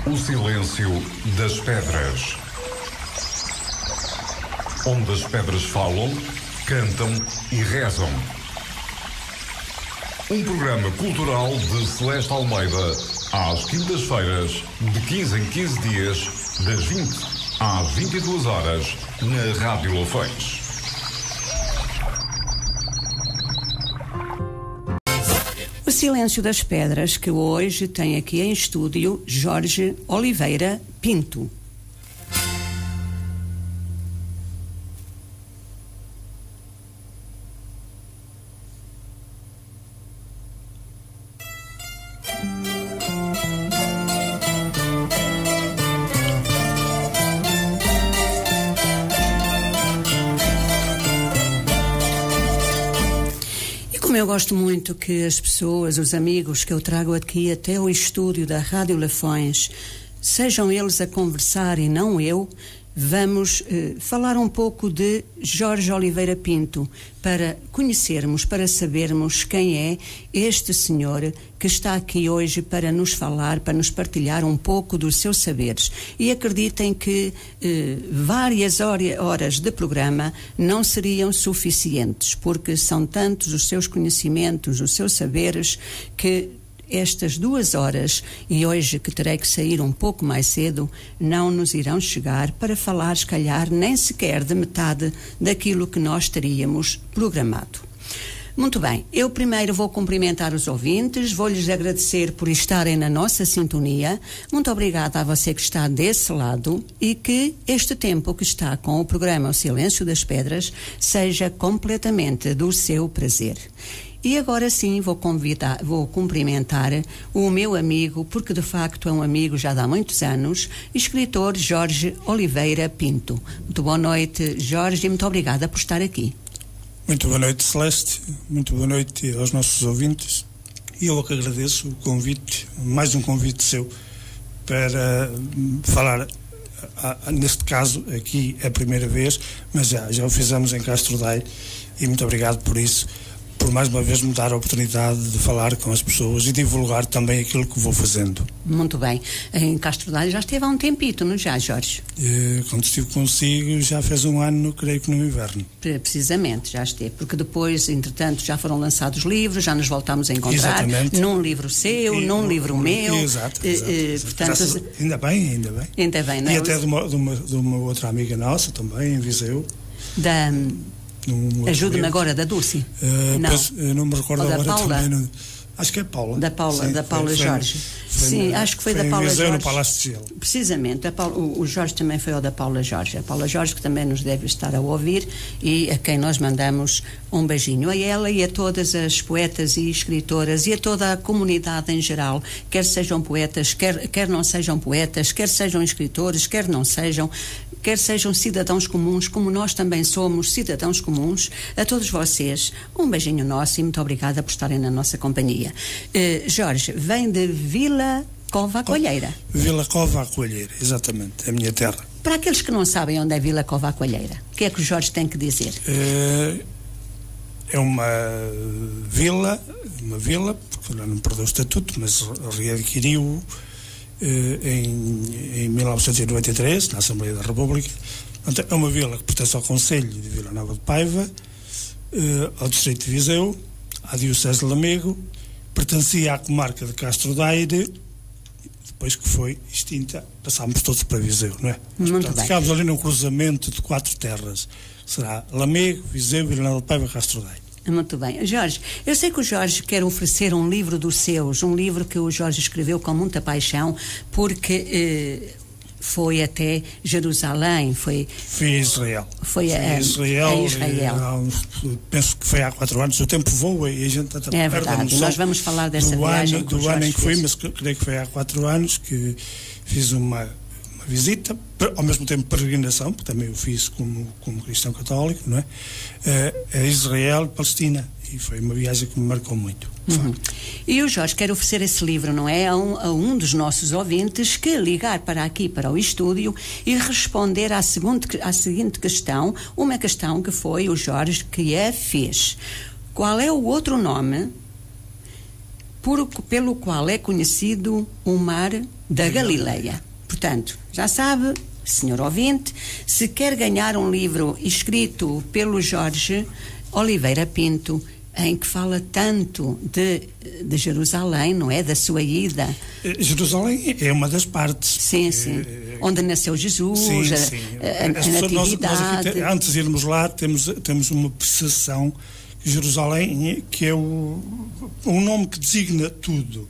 O silêncio das pedras. Onde as pedras falam, cantam e rezam. Um programa cultural de Celeste Almeida, às quintas-feiras, de 15 em 15 dias, das 20 às 22 horas, na Rádio Lafões. O Silêncio das Pedras, que hoje tem aqui em estúdio Jorge Oliveira Pinto. Como eu gosto muito que as pessoas, os amigos que eu trago aqui até o estúdio da Rádio Lafões, sejam eles a conversar e não eu, vamos falar um pouco de Jorge Oliveira Pinto, para conhecermos, para sabermos quem é este senhor que está aqui hoje para nos falar, para nos partilhar um pouco dos seus saberes. E acreditem que várias horas de programa não seriam suficientes, porque são tantos os seus conhecimentos, os seus saberes, que estas 2 horas, e hoje que terei que sair um pouco mais cedo, não nos irão chegar para falar, se calhar, nem sequer de metade daquilo que nós teríamos programado. Muito bem, eu primeiro vou cumprimentar os ouvintes, vou-lhes agradecer por estarem na nossa sintonia. Muito obrigada a você que está desse lado e que este tempo que está com o programa O Silêncio das Pedras seja completamente do seu prazer. E agora sim vou cumprimentar o meu amigo, porque de facto é um amigo já há muitos anos, escritor Jorge Oliveira Pinto. Muito boa noite, Jorge, e muito obrigada por estar aqui. Muito boa noite, Celeste. Muito boa noite aos nossos ouvintes. E eu que agradeço o convite, mais um convite seu, para falar, neste caso aqui é a primeira vez, mas já o fizemos em Castro Daire, e muito obrigado por isso, por mais uma vez me dar a oportunidade de falar com as pessoas e divulgar também aquilo que vou fazendo. Muito bem. Em Castro Daire já esteve há um tempito, não já, Jorge? Quando estive consigo já fez um ano, creio que no inverno. Precisamente, já esteve, porque depois, entretanto, já foram lançados livros, já nos voltamos a encontrar. Exatamente. Num livro seu, num livro meu. Exato. Portanto, ainda bem. Ainda bem, não é? E até de uma outra amiga nossa também, em Viseu. Ajude-me agora, da Dulce. Não me recordo agora Paula. Também. Acho que é Paula. Da Paula Jorge. Sim, acho que foi da Paula Viseu, Jorge. no Palácio de Gelo. Precisamente. O Jorge também foi ao da Paula Jorge. A Paula Jorge, que também nos deve estar a ouvir, e a quem nós mandamos um beijinho. A ela e a todas as poetas e escritoras e a toda a comunidade em geral, quer sejam poetas, quer não sejam poetas, quer sejam escritores, quer não sejam, quer sejam cidadãos comuns, como nós também somos cidadãos comuns. A todos vocês, um beijinho nosso e muito obrigada por estarem na nossa companhia. Jorge, vem de Vila Cova Coelheira. Vila Cova Coelheira, exatamente, é a minha terra. Para aqueles que não sabem onde é Vila Cova Coelheira, o que é que o Jorge tem que dizer? É uma vila, porque não perdeu o estatuto, mas readquiriu em 1993, na Assembleia da República. É uma vila que pertence ao Concelho de Vila Nova de Paiva, ao Distrito de Viseu, à Diocese de Lamego, pertencia à comarca de Castro Daire, depois que foi extinta, passámos todos para Viseu, não é? Muito bem. Ficámos ali num cruzamento de 4 terras, será Lamego, Viseu, Vila Nova de Paiva e Castro Daire. Muito bem. Jorge, eu sei que o Jorge quer oferecer um livro dos seus, um livro que o Jorge escreveu com muita paixão, porque foi até Jerusalém, foi a Israel. Foi a Israel. Penso que foi há 4 anos, o tempo voa e a gente até é verdade, nós vamos falar dessa viagem do ano em que foi, mas creio que foi há 4 anos que fiz uma visita, ao mesmo tempo peregrinação, porque também o fiz como cristão católico, não é? A Israel e Palestina, e foi uma viagem que me marcou muito. E o Jorge quer oferecer esse livro, não é? A um dos nossos ouvintes que ligar para aqui, para o estúdio, e responder à seguinte questão, uma questão que foi o Jorge que a fez. Qual é o outro nome pelo qual é conhecido o mar da Galileia. Portanto, já sabe, senhor ouvinte, se quer ganhar um livro escrito pelo Jorge Oliveira Pinto, em que fala tanto de Jerusalém, não é? Da sua ida. Jerusalém é uma das partes. Sim, sim. Onde nasceu Jesus, a natividade. Nós aqui, antes de irmos lá, temos uma percepção que Jerusalém, que é um nome que designa tudo.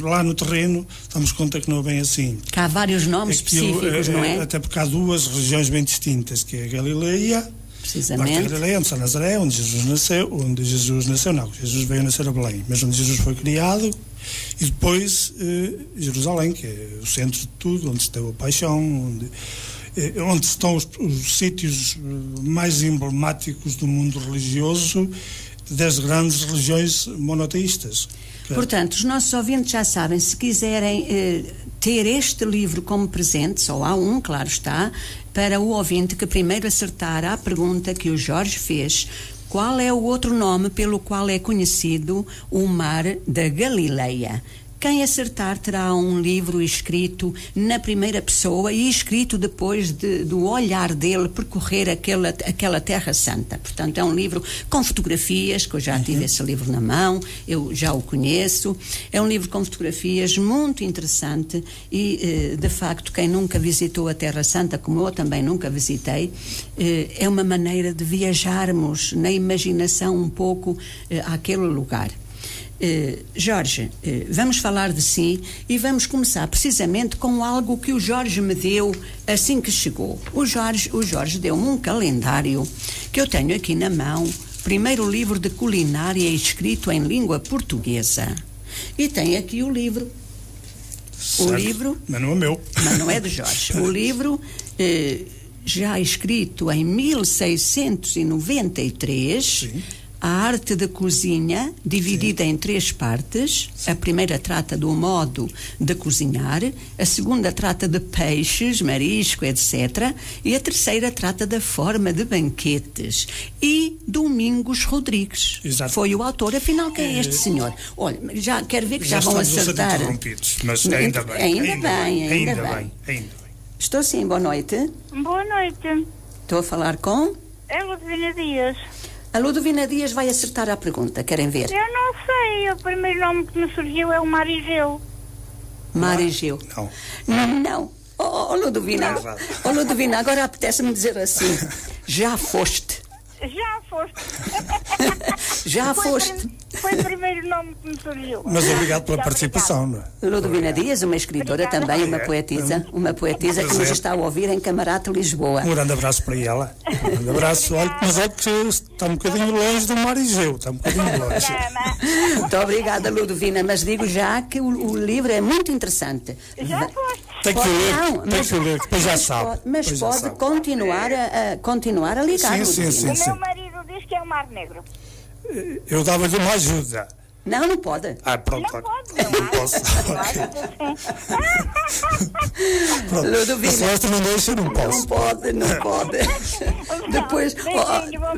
Lá no terreno, damos conta que não é bem assim. Que há vários nomes específicos, não é? Até porque há duas regiões bem distintas, que é a Galileia, precisamente. Galileia, onde está Nazaré, onde Jesus nasceu, não, Jesus veio nascer a Belém, mas onde Jesus foi criado, e depois Jerusalém, que é o centro de tudo, onde se deu a paixão, onde estão os sítios mais emblemáticos do mundo religioso das grandes religiões monoteístas. Portanto, os nossos ouvintes já sabem, se quiserem ter este livro como presente, só há um, claro está, para o ouvinte que primeiro acertar à pergunta que o Jorge fez: qual é o outro nome pelo qual é conhecido o mar da Galileia? Quem acertar terá um livro escrito na primeira pessoa e escrito depois do olhar dele percorrer aquela Terra Santa. Portanto, é um livro com fotografias, que eu já tive esse livro na mão, eu já o conheço. É um livro com fotografias muito interessante e, de facto, quem nunca visitou a Terra Santa, como eu também nunca visitei, é uma maneira de viajarmos na imaginação um pouco àquele lugar. Jorge, vamos falar de si e vamos começar precisamente com algo que o Jorge me deu assim que chegou. O Jorge deu-me um calendário que eu tenho aqui na mão, primeiro livro de culinária escrito em língua portuguesa. E tem aqui o livro. Certo. O livro... Mas não é meu. Mas não é de Jorge. O livro... já escrito em 1693, sim. A arte da cozinha, dividida em 3 partes. A primeira trata do modo de cozinhar, a segunda trata de peixes, marisco, etc. E a terceira trata da forma de banquetes. E Domingos Rodrigues foi o autor. Afinal, quem é este senhor? Olha, já quero ver que já vão acertar. Mas ainda bem. Estou sim, boa noite. Boa noite. Estou a falar com? É Ludovina Dias. A Ludovina Dias vai acertar a pergunta, querem ver? Eu não sei, o primeiro nome que me surgiu é o Marigeu. Marigeu? Não. Oh, Ludovina. Oh, Ludovina, agora apetece-me dizer assim: já foste. Já foste. Foi o primeiro nome que me surgiu. Mas obrigado pela participação, não é? Ludovina Dias, uma escritora também, uma poetisa que nos está a ouvir em Camarate, Lisboa. Um grande abraço para ela. Um grande abraço. Mas olha que está um bocadinho longe do Marigeu, está um bocadinho longe. Muito obrigada, Ludovina, mas digo já que o livro é muito interessante. Já foste. Tem que ler, depois já sabe. Mas pode continuar a ligar. Sim. O meu marido diz que é o Mar Negro. Eu dava-lhe uma ajuda. Não pode. Pronto. Não posso. Pronto. Ludovina. A Celeste não deixa, não posso. Não pode. Depois,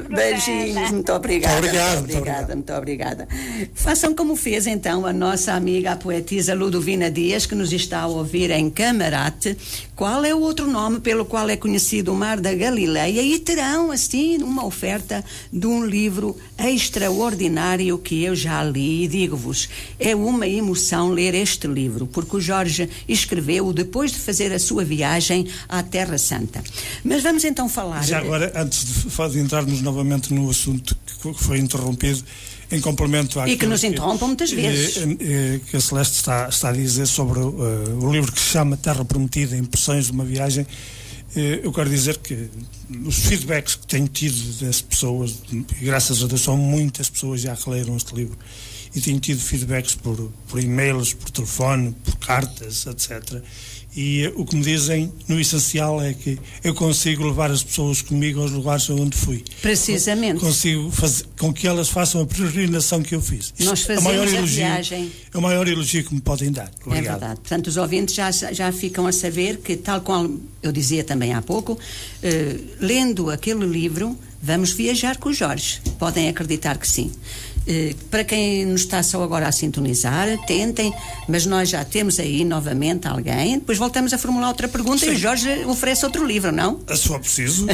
beijinhos, muito obrigada. Muito obrigada. Façam como fez então a nossa amiga, a poetisa Ludovina Dias, que nos está a ouvir em Camarate. Qual é o outro nome pelo qual é conhecido o Mar da Galileia? E terão, assim, uma oferta de um livro extraordinário que eu já li. E digo-vos, é uma emoção ler este livro, porque o Jorge escreveu depois de fazer a sua viagem à Terra Santa. Mas vamos então falar... Já agora, antes de entrarmos novamente no assunto que foi interrompido, em complemento àquilo... E que nos interrompam muitas vezes. Que a Celeste está a dizer sobre o livro que se chama Terra Prometida, Impressões de uma Viagem. Eu quero dizer que os feedbacks que tenho tido das pessoas, e graças a Deus são muitas pessoas já que leram este livro, e tenho tido feedbacks por e-mails, por telefone, por cartas, etc. E o que me dizem, no essencial, é que eu consigo levar as pessoas comigo aos lugares onde fui. Precisamente. Consigo fazer com que elas façam a peregrinação que eu fiz. Nós fazemos a viagem. É o maior elogio que me podem dar. Obrigado. É verdade. Portanto, os ouvintes já ficam a saber que, tal qual eu dizia também há pouco, lendo aquele livro, Vamos viajar com o Jorge. Podem acreditar que sim. Para quem nos está só agora a sintonizar, tentem, mas nós já temos aí novamente alguém. Depois voltamos a formular outra pergunta. Sim. E o Jorge oferece outro livro, não? Se for preciso.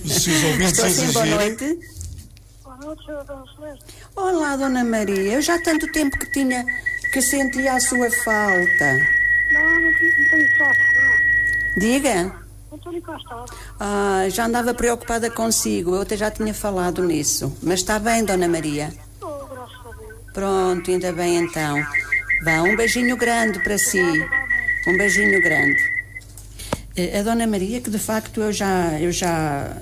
Se os ouvintes Estou assim, boa noite. Boa noite, Dona Celeste. Olá, Dona Maria. Eu já há tanto tempo que sentia a sua falta. Não tenho falta. Diga. Não estou encostado. Já andava preocupada consigo. Eu até já tinha falado nisso. Mas está bem, Dona Maria? Estou, graças a Deus. Pronto, ainda bem então. Vá, um beijinho grande para si. Um beijinho grande. A Dona Maria, que de facto eu já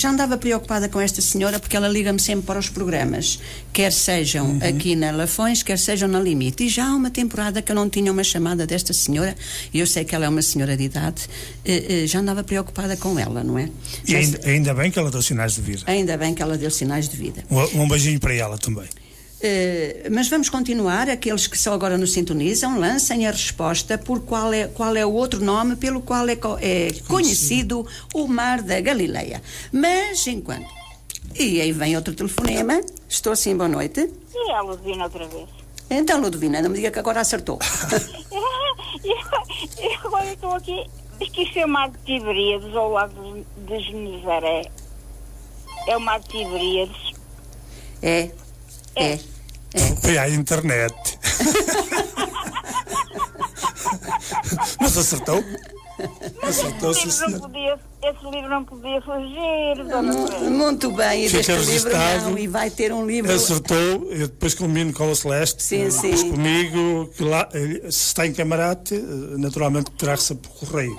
andava preocupada com esta senhora, porque ela liga-me sempre para os programas, quer sejam aqui na Lafões, quer sejam na Limite. E já há uma temporada que eu não tinha uma chamada desta senhora, e eu sei que ela é uma senhora de idade, já andava preocupada com ela, não é? E ainda bem que ela deu sinais de vida. Ainda bem que ela deu sinais de vida. Um beijinho para ela também. Mas vamos continuar. Aqueles que só agora nos sintonizam, lancem a resposta por qual é o outro nome pelo qual é conhecido o Mar da Galileia. Mas enquanto... E aí vem outro telefonema. Estou sim, boa noite. E a Ludovina outra vez? Então, Ludovina, não me diga que agora acertou. E agora estou aqui. Diz que isso é o Mar de Tiberíades, ao lado de Genesaré. É o Mar de Tiberíades. É. Foi à internet. Mas acertou? Acertou, sim, senhor. Esse livro não podia fugir, Dona Celeste. Muito bem, e Fica deste livro não, e vai ter um livro... Acertou, eu depois combino com a Celeste, sim. comigo, que lá, se está em Camarate, naturalmente terá-se por correio.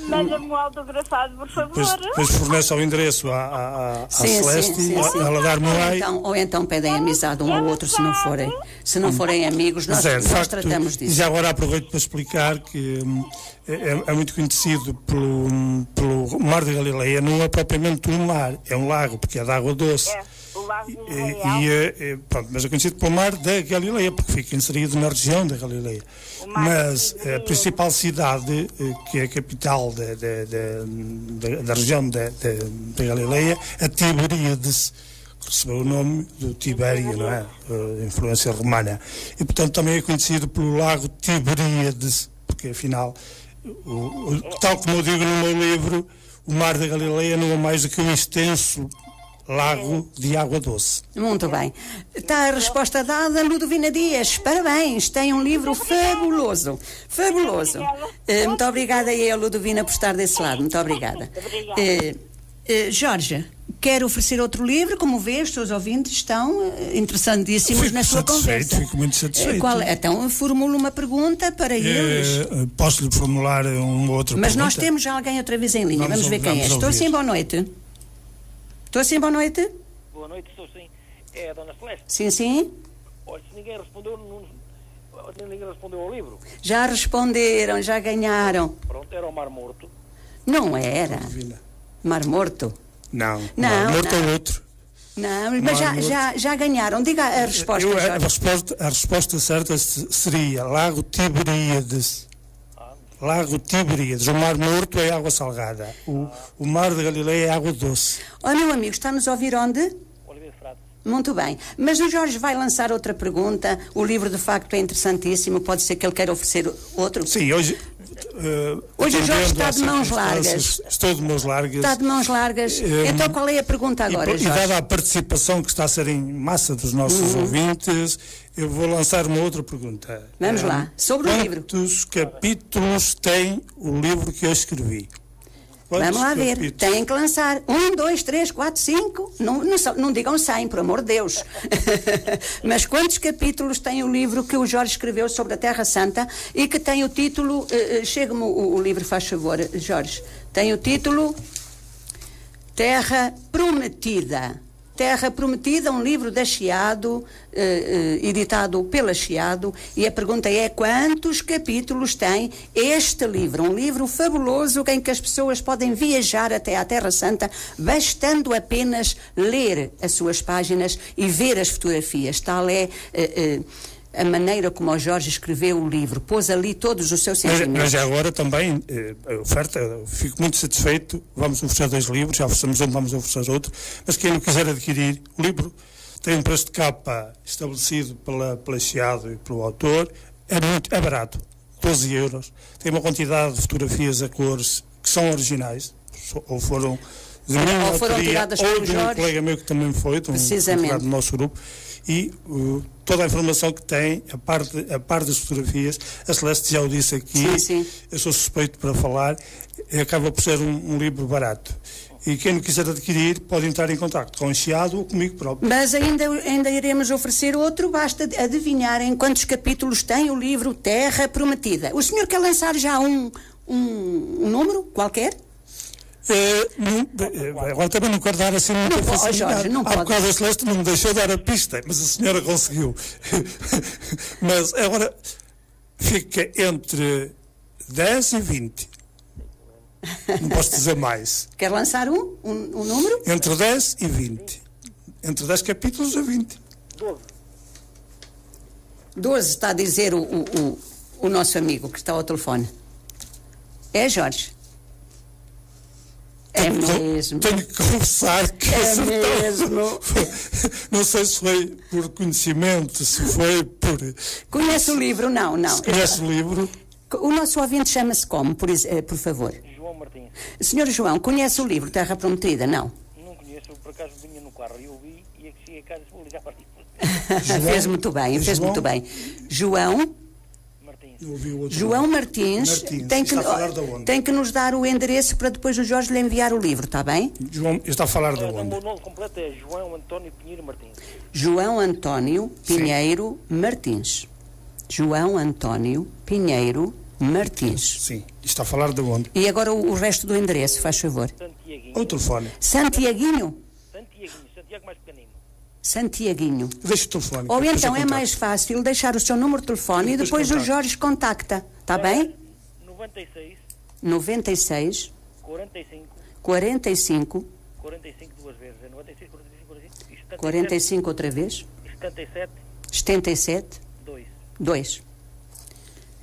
Manda-me o autografado, por favor. Depois fornece ao endereço à Celeste, sim. ela dar-me lá. Ou então pedem amizade um ao outro, se não forem amigos, nós tratamos disso. E já agora aproveito para explicar que é muito conhecido pelo Mar da Galileia, não é propriamente um mar, é um lago, porque é de água doce. O Lago de Israel. Pronto, mas é conhecido pelo Mar da Galileia, porque fica inserido na região da Galileia. Mas a principal cidade, que é a capital da região da Galileia, a Tiberíades, que recebeu o nome do Tibério, não é? Influência romana. E, portanto, também é conhecido pelo Lago Tiberíades, porque, afinal, tal como eu digo no meu livro, o Mar da Galileia não é mais do que um extenso lago de água doce. Muito bem. Está a resposta dada, Ludovina Dias. Parabéns, tem um livro fabuloso. Fabuloso. Muito obrigada aí, Ludovina, por estar desse lado. Muito obrigada. Jorge, quer oferecer outro livro? Como vê, os seus ouvintes estão interessantíssimos na sua conversa. Fico muito satisfeito. Então, formulo uma pergunta para eles. Posso-lhe formular uma outra pergunta? Mas nós temos já alguém outra vez em linha. Vamos ver quem é. Estou sim, boa noite. Estou sim, boa noite? Boa noite, estou sim. É a Dona Celeste? Sim. Olha, se ninguém respondeu ao livro. Já responderam, já ganharam. Pronto, era o Mar Morto. Não era. Mar Morto? Não. Mar Morto é outro. Não, mas já ganharam. Diga a resposta, Jorge. A resposta certa seria Lago Tiberíades. Lago Tiberíades. O Mar Morto é água salgada. O Mar da Galileia é água doce. Meu amigo, está-nos a ouvir onde? Oliveira Frade. Muito bem. Mas o Jorge vai lançar outra pergunta. O livro, de facto, é interessantíssimo. Pode ser que ele queira oferecer outro? Sim, hoje o Jorge está de mãos largas. Estou de mãos largas. Está de mãos largas. Então qual é a pergunta agora, Jorge? E dada a participação que está a ser em massa dos nossos ouvintes, eu vou lançar uma outra pergunta. Vamos lá. Sobre o livro. Quantos capítulos tem o livro que eu escrevi? Vamos lá ver, têm que lançar 1, 2, 3, 4, 5, não digam 100, por amor de Deus. Mas quantos capítulos tem o livro que o Jorge escreveu sobre a Terra Santa e que tem o título, chega-me o livro, faz favor, Jorge, tem o título Terra Prometida. Terra Prometida, um livro da Chiado, editado pela Chiado, e a pergunta é: quantos capítulos tem este livro? Um livro fabuloso em que as pessoas podem viajar até à Terra Santa, bastando apenas ler as suas páginas e ver as fotografias. Tal é a maneira como o Jorge escreveu o livro, pôs ali todos os seus sentimentos. Mas agora também, a oferta, fico muito satisfeito, vamos oferecer 2 livros, já oferecemos um, vamos oferecer outro, mas quem não quiser adquirir o livro, tem um preço de capa estabelecido pela Chiado e pelo autor, é barato, 12 euros, tem uma quantidade de fotografias a cores que são originais, ou foram de minha autoria, ou de um colega meu que também foi, de um do nosso grupo, e toda a informação que tem, a parte das fotografias, a Celeste já o disse aqui, sim. Eu sou suspeito para falar, acaba por ser um livro barato. E quem não quiser adquirir pode entrar em contacto com o Chiado ou comigo próprio. Mas ainda iremos oferecer outro, basta adivinharem quantos capítulos tem o livro Terra Prometida. O senhor quer lançar já um número qualquer? Agora também não quero dar assim muita facilidade. Jorge, não pode. Há bocado a Celeste não me deixou dar a pista, mas a senhora conseguiu. Mas agora fica entre 10 e 20. Não posso dizer mais. Quer lançar um número? Entre 10 e 20. Entre 10 capítulos a 20. 12 está a dizer o nosso amigo que está ao telefone. É, Jorge? É mesmo. Tenho que confessar que é mesmo. Não sei se foi por conhecimento, se foi por... Conhece o livro? Não. Se conhece o livro? O nosso ouvinte chama-se como, por favor? João Martins. Senhor João, conhece o livro Terra Prometida? Não Conheço, por acaso vinha no carro e eu vi e aqui cheguei a casa vou ligar para ti. Fez muito bem. João Martins tem que nos dar o endereço para depois o Jorge lhe enviar o livro, está bem? João, está a falar de onde? O meu nome completo é João António Pinheiro Martins. João António Pinheiro Martins. João António Pinheiro Martins. Sim, está a falar de onde? E agora o resto do endereço, faz favor. Santiaguinho. O telefone. Santiaguinho mais pequenino. Santiaguinho. Deixa o telefone. Ou então é mais fácil deixar o seu número de telefone e depois o Jorge contacta. Está bem? 96 45 duas vezes. É 96, 45. 45 outra vez. 77 2.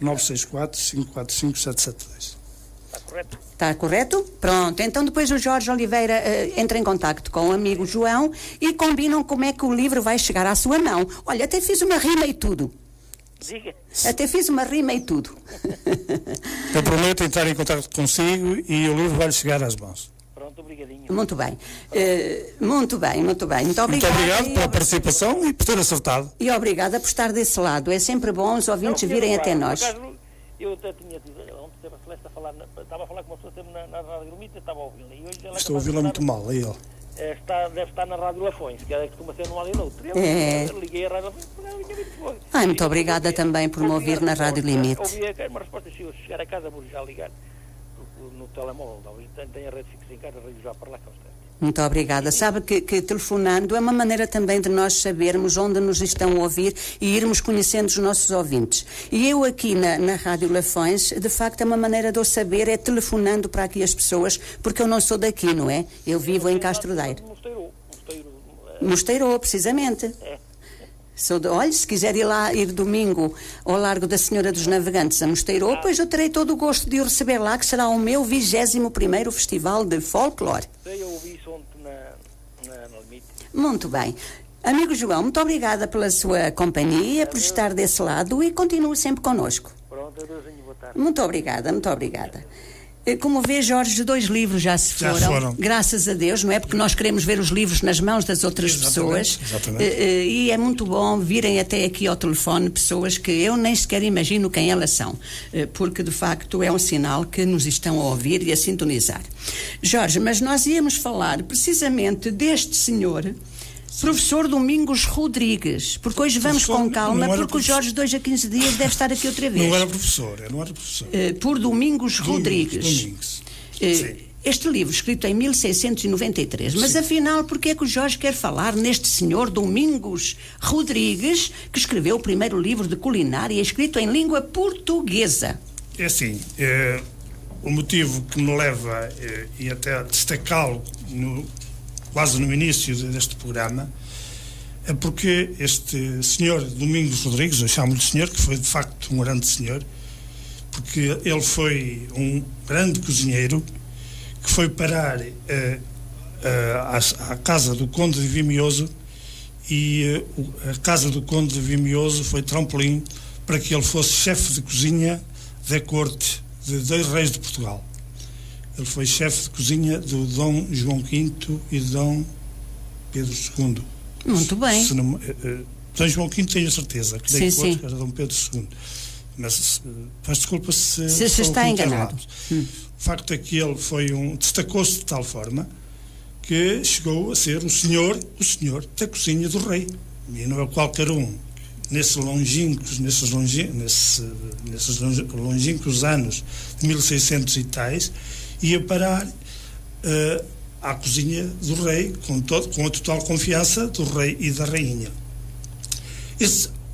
964 545 772. Está correto? Está correto? Pronto. Então depois o Jorge Oliveira entra em contacto com o amigo João e combinam como é que o livro vai chegar à sua mão. Olha, até fiz uma rima e tudo. Diga. Até fiz uma rima e tudo. Eu prometo entrar em contacto consigo e o livro vai chegar às mãos. Pronto, obrigadinho. Muito bem. Muito bem. Muito obrigado. Muito obrigado pela participação e por ter acertado. E obrigada por estar desse lado. É sempre bom os ouvintes virem até nós. Eu até tinha dito, ontem esteve a Celeste a falar, estava a falar com uma pessoa que esteve na Rádio Grumita, estava a ouvi-la. Estou a ouvi-la muito mal, aí ele. Deve estar na Rádio Lafões, que costuma ser num lado e no outro. Eu liguei a Rádio Lafões. Muito obrigada também por me ouvir na Rádio Limite. Ouvi uma resposta, se eu chegar a casa vou já ligar no telemóvel, tem a rede fixa em casa, ligo já para lá que está. Muito obrigada. Sabe que telefonando é uma maneira também de nós sabermos onde nos estão a ouvir e irmos conhecendo os nossos ouvintes. E eu aqui na Rádio Lafões, de facto, é uma maneira de eu saber, é telefonando para aqui as pessoas, porque eu não sou daqui, não é? Eu vivo em Castrodeiro. Mosteiro, precisamente. Olha, se quiser ir domingo ao Largo da Senhora dos Navegantes a Mosteiro, pois eu terei todo o gosto de o receber lá, que será o meu 21º Festival de Folclore. Eu ouvi isso ontem na Limite. Muito bem. Amigo João, muito obrigada pela sua companhia, por estar desse lado e continue sempre connosco. Pronto, adeusinho, boa tarde. Muito obrigada. Como vê, Jorge, 2 livros já se foram. Graças a Deus, não é? Porque nós queremos ver os livros nas mãos das outras pessoas. Exatamente. E é muito bom virem até aqui ao telefone pessoas que eu nem sequer imagino quem elas são. Porque, de facto, é um sinal que nos estão a ouvir e a sintonizar. Jorge, mas nós íamos falar precisamente deste senhor, professor Domingos Rodrigues, porque hoje vamos com calma, porque o Jorge 2 a 15 dias deve estar aqui outra vez. Não era professor. Por Domingos Rodrigues. Este livro, escrito em 1693. Mas afinal, porque é que o Jorge quer falar neste senhor Domingos Rodrigues, que escreveu o primeiro livro de culinária escrito em língua portuguesa? É assim, o motivo que me leva e até a destacá-lo quase no início deste programa é porque este senhor Domingos Rodrigues, eu chamo-lhe senhor, que foi de facto um grande senhor, porque ele foi um grande cozinheiro que foi parar à casa do Conde de Vimioso, e a casa do Conde de Vimioso foi trampolim para que ele fosse chefe de cozinha da corte de 2 reis de Portugal. Ele foi chefe de cozinha do Dom João V e de Dom Pedro II. Muito bem. Dom João V tenho a certeza que dei sim. que era Dom Pedro II. Mas peço desculpa se está enganado. O facto é que ele destacou-se de tal forma que chegou a ser o senhor da cozinha do rei. E não é qualquer um. Nesses longínquos anos de 1600 e tais, ia parar à cozinha do rei, com a total confiança do rei e da rainha.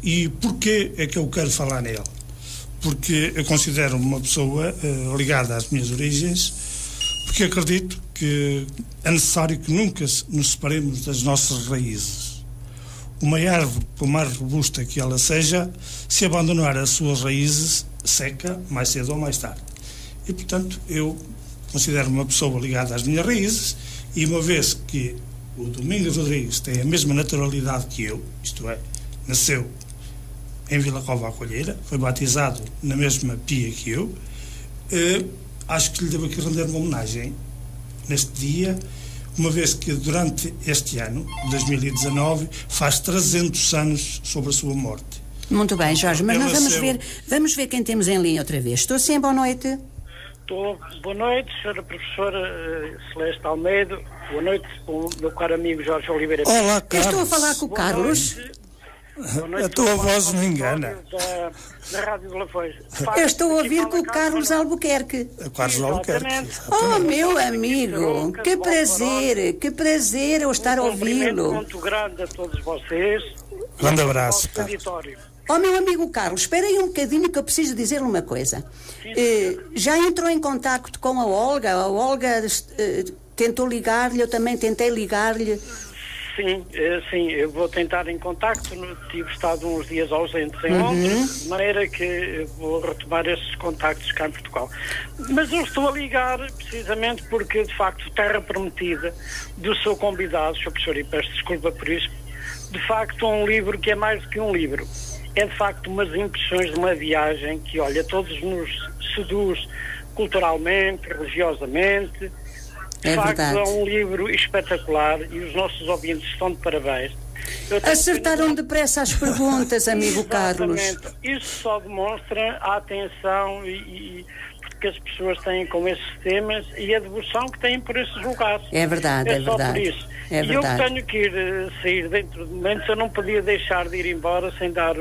E porquê é que eu quero falar nele? Porque eu considero uma pessoa ligada às minhas origens, porque acredito que é necessário que nunca nos separemos das nossas raízes. Uma árvore, por mais robusta que ela seja, se abandonar as suas raízes, seca mais cedo ou mais tarde. E, portanto, eu considero uma pessoa ligada às minhas raízes, e uma vez que o Domingos Rodrigues tem a mesma naturalidade que eu, isto é, nasceu em Vila Cova à Colheira, foi batizado na mesma pia que eu, acho que lhe devo aqui render uma homenagem neste dia, uma vez que durante este ano, 2019, faz 300 anos sobre a sua morte. Muito bem, Jorge, mas nós vamos ver quem temos em linha outra vez. Estou sim, boa noite. Estou. Boa noite, senhora professora Celeste Almeida. Boa noite, meu caro amigo Jorge Oliveira. Olá, Carlos. Eu estou a falar com o Carlos. Noite, a tua voz não engana. Da Rádio de Lafões. Eu estou a ouvir com o Carlos Albuquerque. Carlos Albuquerque. Oh, meu amigo, que prazer eu estar a ouvi-lo. Um muito grande a todos vocês. Grande abraço, Carlos. Oh, meu amigo Carlos, espera aí um bocadinho que eu preciso dizer-lhe uma coisa. Já entrou em contacto com a Olga? A Olga tentou ligar-lhe, eu também tentei ligar-lhe. Sim, eu vou tentar em contacto. Tive estado uns dias ausentes em Londres, de maneira que vou retomar esses contactos cá em Portugal. Mas eu estou a ligar precisamente porque, de facto, Terra Prometida, do seu convidado, Sr. Professor, e peço desculpa por isso, de facto, um livro que é mais do que um livro. É, de facto, umas impressões de uma viagem que, olha, todos nos seduz culturalmente, religiosamente. De facto, é um livro espetacular e os nossos ouvintes estão de parabéns. Acertaram depressa as perguntas, amigo Carlos. Isso só demonstra a atenção que as pessoas têm com esses temas e a devoção que têm por esses lugares. É verdade, é só verdade. Por isso. É e eu tenho que sair dentro de momentos, eu não podia deixar de ir embora sem dar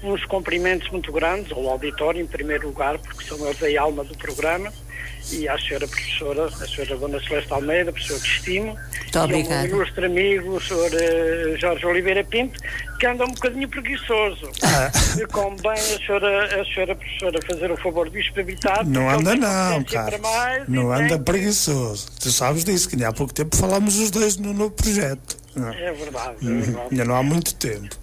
uns cumprimentos muito grandes ao auditório, em primeiro lugar, porque são eles a alma do programa, e à senhora professora, a senhora Dona Celeste Almeida, pessoa que estimo, muito obrigada. E ao meu ilustre amigo, o senhor Jorge Oliveira Pinto, que anda um bocadinho preguiçoso. E como bem a senhora professora fazer o favor de espabitar. Não anda não, Carlos. Não anda preguiçoso. Tu sabes disso, que há pouco tempo falámos os dois no novo projeto. Não. É verdade, é verdade. Ainda não há muito tempo.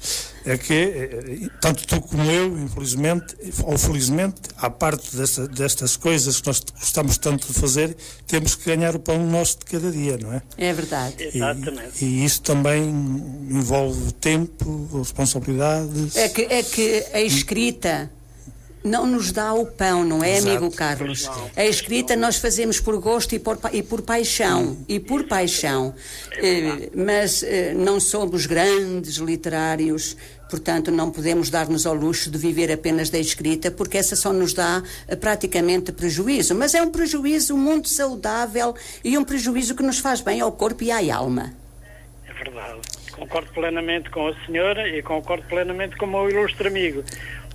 É que, tanto tu como eu, infelizmente, ou felizmente, à parte destas coisas que nós gostamos tanto de fazer, temos que ganhar o pão nosso de cada dia, não é? É verdade. Exatamente. E isso também envolve tempo, responsabilidades. É que a escrita não nos dá o pão, não é, exato, amigo Carlos? A escrita nós fazemos por gosto e por paixão. Mas não somos grandes literários, portanto não podemos dar-nos ao luxo de viver apenas da escrita, porque essa só nos dá praticamente prejuízo. Mas é um prejuízo muito saudável e um prejuízo que nos faz bem ao corpo e à alma. É verdade. Concordo plenamente com a senhora e concordo plenamente com o meu ilustre amigo.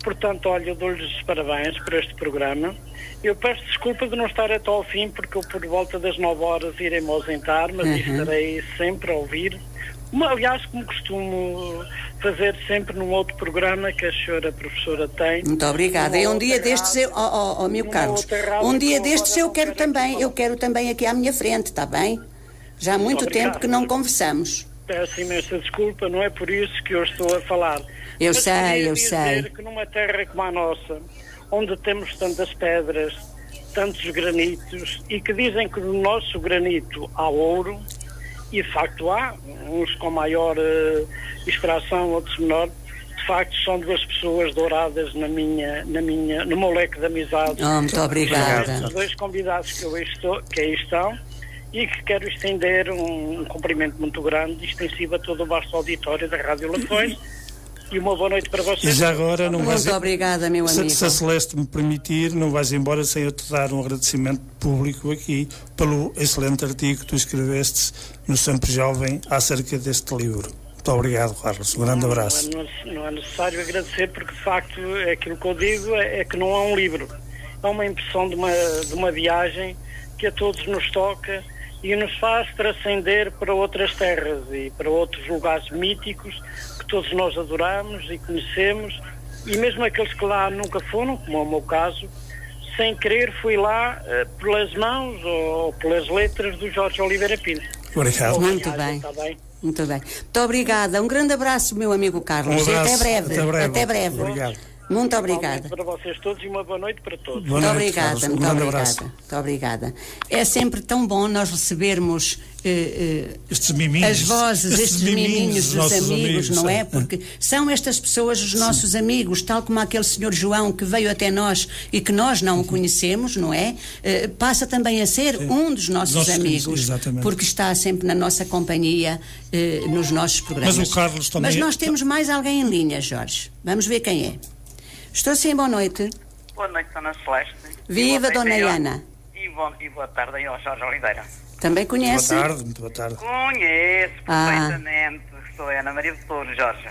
Portanto, olha, eu dou-lhes os parabéns por este programa. Eu peço desculpa de não estar até ao fim, porque eu por volta das 9 horas irei-me ausentar, mas estarei sempre a ouvir. Aliás, como costumo fazer sempre num outro programa que a senhora professora tem. Muito obrigada. E um dia destes, meu Carlos, um dia destes eu quero também aqui à minha frente, está bem? Já há muito tempo que não conversamos. peço imensa desculpa, não é por isso que eu estou a falar. Eu Mas sei, queria eu dizer sei. que numa terra como a nossa, onde temos tantas pedras, tantos granitos, e que dizem que no nosso granito há ouro, e de facto há, uns com maior extração, outros menor, de facto são duas pessoas douradas no meu leque de amizade. Muito obrigada. Os dois convidados que aí estão, e que quero estender um cumprimento muito grande e extensivo a todo o vasto auditório da Rádio Lafões. E uma boa noite para vocês. E já agora não vais... Muito obrigada, meu amigo. Se a Celeste me permitir, não vais embora sem eu te dar um agradecimento público aqui pelo excelente artigo que tu escreveste no Sempre Jovem acerca deste livro. Muito obrigado, Carlos. Um grande abraço. Não é necessário agradecer, porque de facto aquilo que eu digo é que não é um livro. É uma impressão de uma viagem que a todos nos toca e nos faz transcender para outras terras e para outros lugares míticos que todos nós adoramos e conhecemos, e mesmo aqueles que lá nunca foram, como é o meu caso, sem querer fui lá pelas mãos ou pelas letras do Jorge Oliveira Pinto. Obrigado. Muito bem. Está bem? Muito bem. Muito obrigada. Um grande abraço, meu amigo Carlos. Um abraço. Até breve. Até breve. Obrigado. Muito obrigada. Para vocês todos e uma boa noite para todos. Boa Muito noite, obrigada, Carlos. muito grande obrigada. abraço. Muito obrigada. É sempre tão bom nós recebermos Estes miminhos. as vozes, estes miminhos dos nossos amigos, não é? Porque são estas pessoas os nossos amigos, tal como aquele senhor João que veio até nós e que nós não o conhecemos, não é? Passa também a ser um dos nossos amigos, exatamente. porque está sempre na nossa companhia, nos nossos programas. Mas o Carlos também... Mas nós temos mais alguém em linha, Jorge. Vamos ver quem é. Estou sim, boa noite. Boa noite, Dona Celeste. Viva, Dona Ana. E boa tarde aí ao Jorge Oliveira. Também conhece? Muito boa tarde. Conheço perfeitamente. Sou a Ana Maria de Touro, Jorge.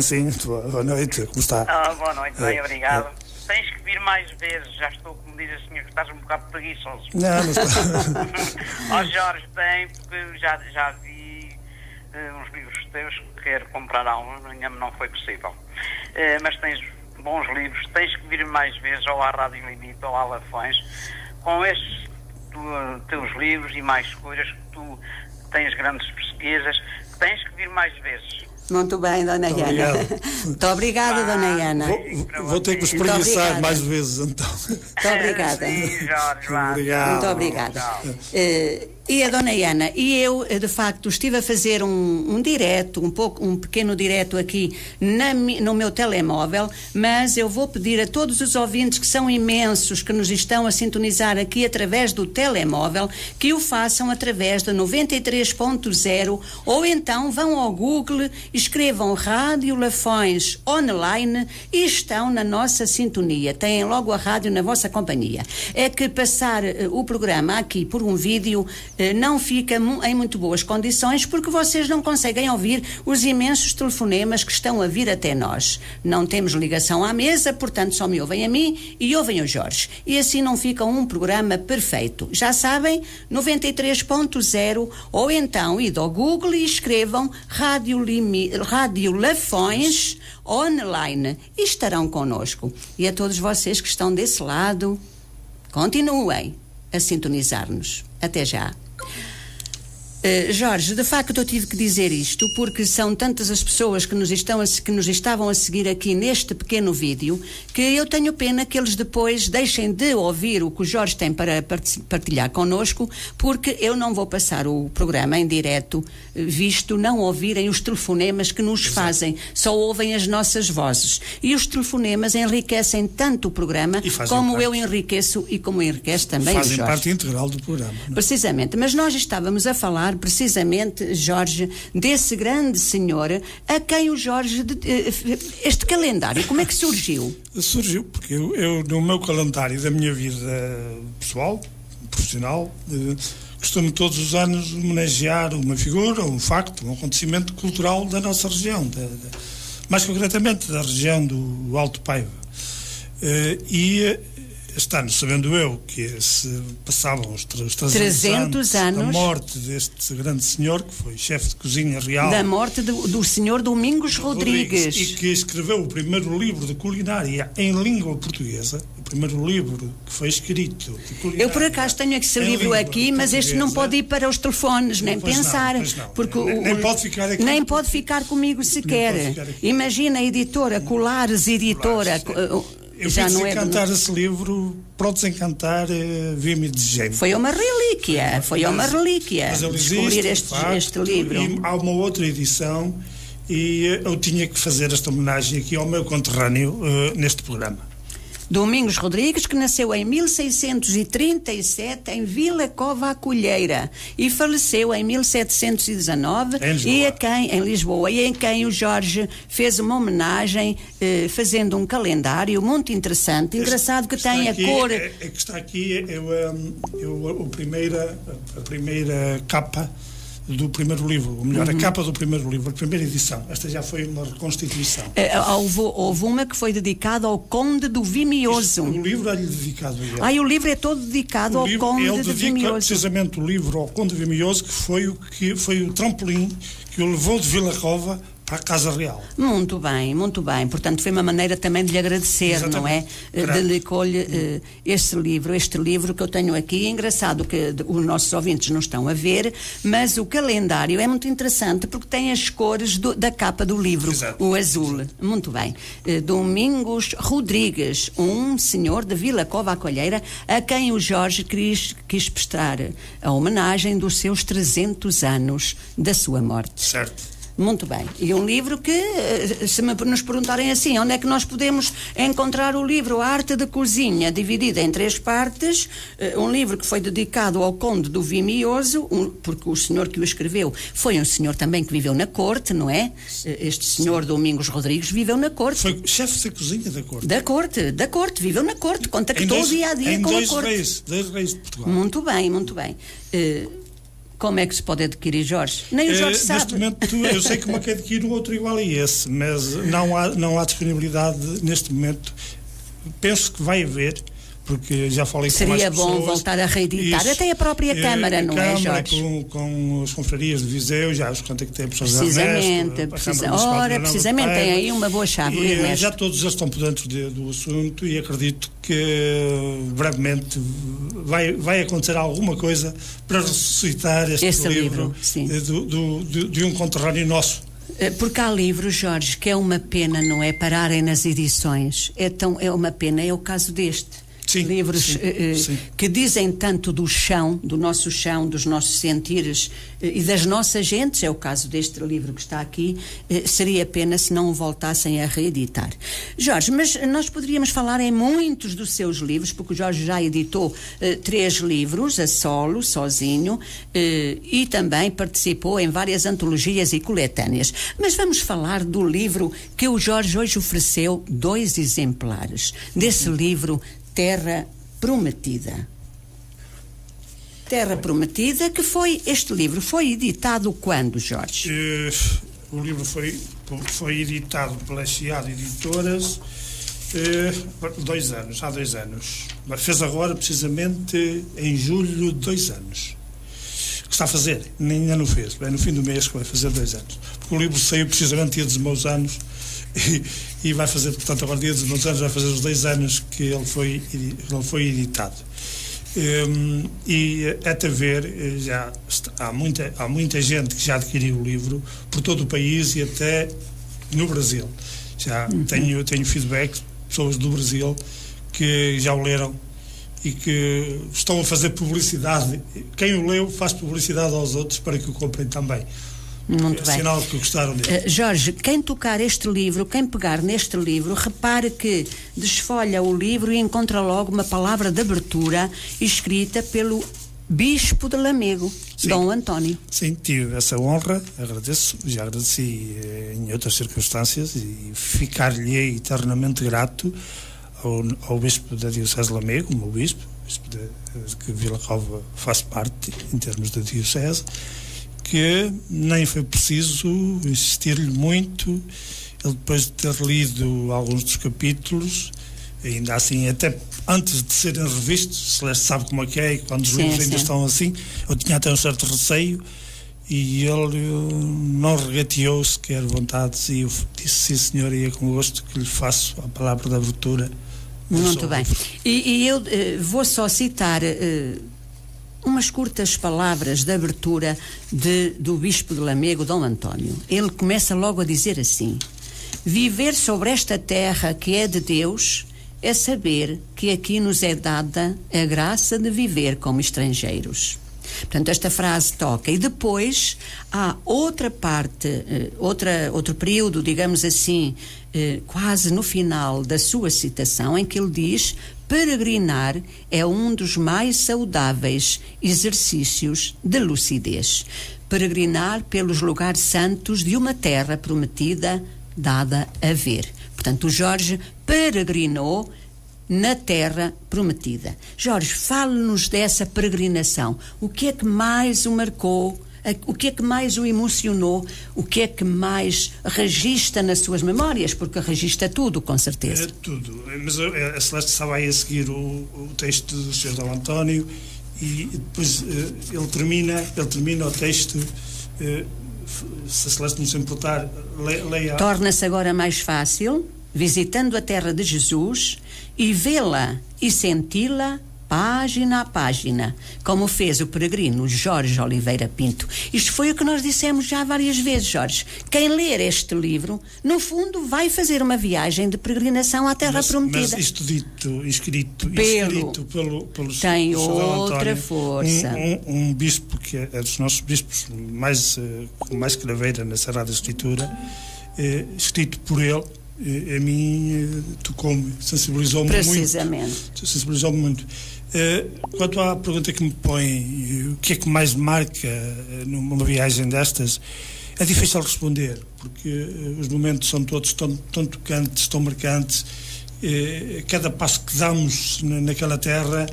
Sim. Boa noite. Como está? Boa noite, bem, obrigado. Tens que vir mais vezes. Já estou, como diz a senhora, que estás um bocado preguiçoso. Não está. Jorge, tem, porque já vi uns livros teus que quero comprar alguns, ainda não foi possível. Mas tens bons livros, tens que vir mais vezes ou à Rádio Limite ou à Lafões com estes teus livros e mais coisas que tu tens grandes pesquisas, tens que vir mais vezes. Muito bem, Dona Ana. Muito obrigada, Dona Ana. Vou ter que os espreguiçar mais vezes, então. Muito obrigada. Sim, Jorge, Obrigado. Muito obrigada. E a Dona Ana, e eu, de facto, estive a fazer um direto, um pequeno direto aqui no meu telemóvel, mas eu vou pedir a todos os ouvintes, que são imensos, que nos estão a sintonizar aqui através do telemóvel, que o façam através da 93.0, ou então vão ao Google, escrevam Rádio Lafões Online e estão na nossa sintonia. Têm logo a rádio na vossa companhia. É que passar o programa aqui por um vídeo não fica em muito boas condições, porque vocês não conseguem ouvir os imensos telefonemas que estão a vir até nós. Não temos ligação à mesa, portanto só me ouvem a mim e ouvem o Jorge. E assim não fica um programa perfeito. Já sabem, 93.0, ou então id ao Google e escrevam Rádio Lafões Online e estarão connosco. E a todos vocês que estão desse lado, continuem a sintonizar-nos. Até já. Jorge, de facto eu tive que dizer isto porque são tantas as pessoas que nos estavam a seguir aqui neste pequeno vídeo, que eu tenho pena que eles depois deixem de ouvir o que o Jorge tem para partilhar connosco, porque eu não vou passar o programa em direto, visto não ouvirem os telefonemas que nos fazem, só ouvem as nossas vozes. E os telefonemas enriquecem tanto o programa como eu enriqueço e como enriquece também o Jorge. Fazem parte integral do programa. Não? Precisamente, mas nós estávamos a falar precisamente, Jorge, desse grande senhor a quem o Jorge, este calendário, como é que surgiu? Surgiu porque eu no meu calendário da minha vida pessoal, profissional, costumo todos os anos homenagear uma figura, um facto, um acontecimento cultural da nossa região, mais concretamente da região do Alto Paiva. Este ano, sabendo eu que se passavam os 300 anos da morte deste grande senhor, que foi chefe de cozinha real... Da morte do senhor Domingos Rodrigues. E que escreveu o primeiro livro de culinária em língua portuguesa, primeiro livro que foi escrito. Eu, por acaso, tenho esse livro aqui, mas este não pode ir para os telefones, nem pensar. Não. Porque nem pode ficar aqui. Nem pode ficar comigo sequer. Imagina a editora, Colares Editora. Eu já não desencantar esse livro, para o desencantar, vi-me de gente. Foi uma relíquia, Mas ele descobrir existe, este livro. E há uma outra edição, e eu tinha que fazer esta homenagem aqui ao meu conterrâneo neste programa. Domingos Rodrigues, que nasceu em 1637 em Vila Cova à Colheira e faleceu em 1719 em Lisboa, e em quem o Jorge fez uma homenagem fazendo um calendário muito interessante, engraçado, que tem a cor... que está aqui a primeira capa do primeiro livro, ou melhor, a capa do primeiro livro, a primeira edição. Esta já foi uma reconstituição. Houve uma que foi dedicada ao Conde do Vimioso. O livro é-lhe dedicado a ele. O livro é todo dedicado ao Conde do Vimioso. Precisamente o livro ao Conde do Vimioso, que foi o trampolim que o levou de Vila Cova para a Casa Real. Muito bem. Portanto, foi uma maneira também de lhe agradecer, exatamente, não é? Dedicou-lhe este livro que eu tenho aqui. É engraçado que os nossos ouvintes não estão a ver, mas o calendário é muito interessante porque tem as cores da capa do livro. Exato. O azul. Muito bem. Domingos Rodrigues, um senhor de Vila Cova à Colheira, a quem o Jorge quis prestar a homenagem dos seus 300 anos da sua morte. Certo. Muito bem. E um livro que, se nos perguntarem assim, onde é que nós podemos encontrar o livro A Arte de Cozinha, dividida em 3 partes, um livro que foi dedicado ao Conde do Vimioso, porque o senhor que o escreveu foi um senhor também que viveu na corte, não é? Este senhor Domingos Rodrigues viveu na corte. Foi chefe de cozinha da corte. Da corte, viveu na corte, contactou o dia a dia com a corte. Dois reis de Portugal. Muito bem. Como é que se pode adquirir, Jorge? Nem o Jorge sabe. Neste momento, eu sei como é que adquiro outro igual a esse, mas não há disponibilidade neste momento. Penso que vai haver, porque já falei com mais pessoas. Seria bom voltar a reeditar, isso, até a própria Câmara, não é, Jorge? Com as confrarias de Viseu, já os contactei pessoas precisamente, precisamente, tem aí uma boa chave. E já todos já estão por dentro do assunto e acredito que brevemente vai acontecer alguma coisa para ressuscitar este livro de um conterrâneo nosso. Porque há livros, Jorge, que é uma pena, não é, pararem nas edições. É uma pena, é o caso deste. Sim, livros que dizem tanto do chão, dos nossos sentires e das nossas gentes. É o caso deste livro que está aqui. Seria pena se não o voltassem a reeditar. Jorge, mas nós poderíamos falar em muitos dos seus livros, porque o Jorge já editou 3 livros a solo, sozinho, e também participou em várias antologias e coletâneas. Mas vamos falar do livro que o Jorge hoje ofereceu 2 exemplares. Desse livro, Terra Prometida. Terra Prometida, que este livro foi editado quando, Jorge? O livro foi editado pela Chiado Editoras há 2 anos. Mas fez agora, precisamente, em julho, 2 anos. Que está a fazer, ainda não fez. É no fim do mês que vai fazer 2 anos. Porque o livro saiu precisamente dia dos meus anos. E vai fazer, portanto, agora dia dos meus anos, vai fazer os 2 anos que ele foi editado. E até ver, já há muita gente que já adquiriu o livro por todo o país e até no Brasil. Já tenho feedback de pessoas do Brasil que já o leram e que estão a fazer publicidade. Quem o leu faz publicidade aos outros para que o comprem também. Muito bem. Sinal que gostaram dele. Jorge, quem tocar este livro, quem pegar neste livro, repare que desfolha o livro e encontra logo uma palavra de abertura escrita pelo Bispo de Lamego, Dom António. Sim, tive essa honra, já agradeci em outras circunstâncias e ficar-lhe eternamente grato ao Bispo da Diocese de Lamego, o meu Bispo que Vila Cova faz parte em termos da Diocese, que nem foi preciso insistir-lhe muito. Ele, depois de ter lido alguns dos capítulos, ainda assim, até antes de serem revistos, Celeste sabe como é que é, e quando os livros ainda estão assim, eu tinha até um certo receio, e ele não regateou sequer vontades, e eu disse: sim senhor, e é com gosto que lhe faço a palavra de abertura Muito bem. E eu vou só citar umas curtas palavras de abertura do Bispo de Lamego, Dom António. Ele começa logo a dizer assim: viver sobre esta terra que é de Deus é saber que aqui nos é dada a graça de viver como estrangeiros. Portanto, esta frase toca. E depois há outra parte, outro período, digamos assim, quase no final da sua citação, em que ele diz: peregrinar é um dos mais saudáveis exercícios de lucidez. Peregrinar pelos lugares santos de uma terra prometida, dada a ver. Portanto, o Jorge peregrinou na terra prometida. Jorge, fale-nos dessa peregrinação. O que é que mais o marcou? O que é que mais o emocionou? O que é que mais registra nas suas memórias? Porque registra tudo, com certeza. Tudo. Mas a Celeste estava aí a seguir o texto do Sr. Dom António e depois ele termina o texto. Se a Celeste não se importar, leia. Torna-se agora mais fácil, visitando a terra de Jesus, e vê-la e senti-la página a página, como fez o peregrino Jorge Oliveira Pinto. Isto foi o que nós dissemos já várias vezes, Jorge. Quem ler este livro, no fundo, vai fazer uma viagem de peregrinação à Terra Prometida. Mas isto escrito pelo tem Sr. outra António, força. Um bispo que é dos nossos bispos com mais craveira na Sagrada Escritura, escrito por ele, a mim tocou-me, sensibilizou-me muito. Precisamente. Sensibilizou-me muito. Quanto à pergunta que me põe, o que é que mais marca numa viagem destas, é difícil responder, porque os momentos são todos tão tocantes, tão marcantes. Cada passo que damos naquela terra,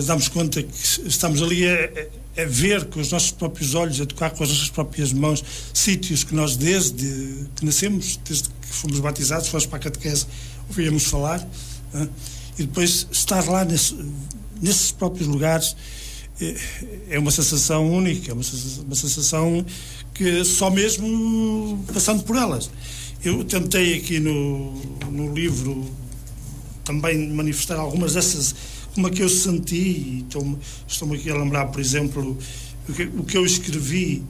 damos conta que estamos ali a ver com os nossos próprios olhos, a tocar com as nossas próprias mãos sítios que nós desde que nascemos, desde que fomos batizados, fomos para a catequese, ouvíamos falar, e depois estar lá nesses próprios lugares é uma sensação única, é uma sensação que só mesmo passando por elas. Eu tentei aqui no livro também manifestar algumas dessas, como é que eu senti, e estou-me aqui a lembrar, por exemplo, o que eu escrevi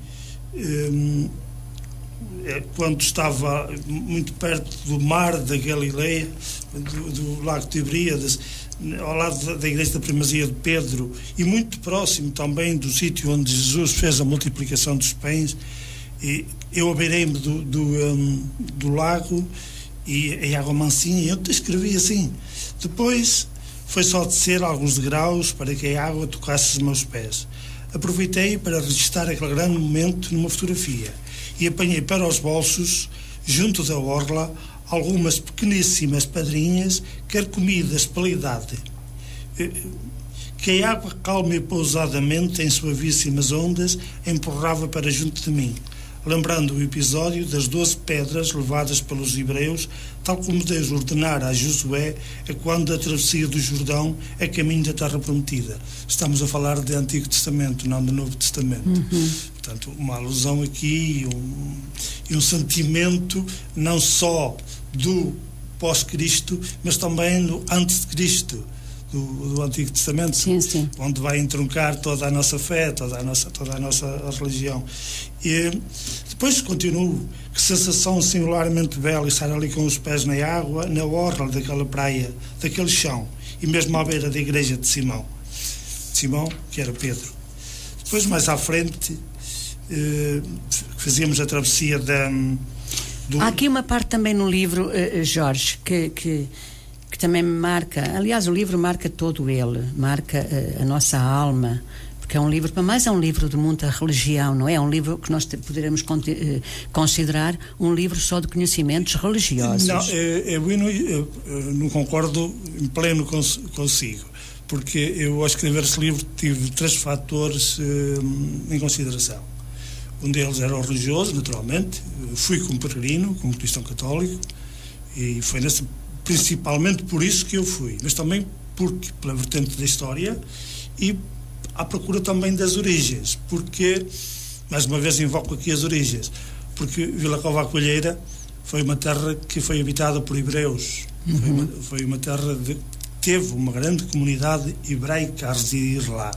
quando estava muito perto do mar da Galileia, do Lago Tiberíades, ao lado da Igreja da Primazia de Pedro, e muito próximo também do sítio onde Jesus fez a multiplicação dos pães. E eu abeirei-me do lago e a água mansinha, e eu escrevi assim. Depois foi só descer alguns degraus para que a água tocasse os meus pés. Aproveitei para registrar aquele grande momento numa fotografia e apanhei para os bolsos, junto da orla, algumas pequeníssimas pedrinhas carcomidas pela idade. Que a água calma e pausadamente, em suavíssimas ondas, empurrava para junto de mim, lembrando o episódio das 12 pedras levadas pelos hebreus, tal como Deus ordenara a Josué quando da travessia do Jordão a caminho da Terra Prometida. Estamos a falar de Antigo Testamento, não do Novo Testamento. Portanto, uma alusão aqui e um sentimento não só do pós-Cristo, mas também do antes de Cristo, do Antigo Testamento, sim. Onde vai entroncar toda a nossa fé, toda a nossa religião. E depois continuo, que sensação singularmente bela estar ali com os pés na água, na orla daquela praia, daquele chão, e mesmo à beira da igreja de Simão, que era Pedro. Depois, mais à frente, fazíamos a travessia Há aqui uma parte também no livro, Jorge, que também me marca. Aliás, o livro marca todo ele, marca a nossa alma, porque é um livro, para mais é um livro de muita religião, não é? É um livro que nós poderemos considerar um livro só de conhecimentos religiosos. Não, eu não concordo em pleno consigo, porque eu, ao escrever esse livro, tive 3 fatores em consideração. Um deles era o religioso, naturalmente. Fui como peregrino, como cristão católico, e foi principalmente por isso que eu fui, mas também pela vertente da história e à procura também das origens, porque, mais uma vez invoco aqui as origens, porque Vila Cova à Colheira foi uma terra que foi habitada por hebreus Foi uma terra teve uma grande comunidade hebraica a residir lá.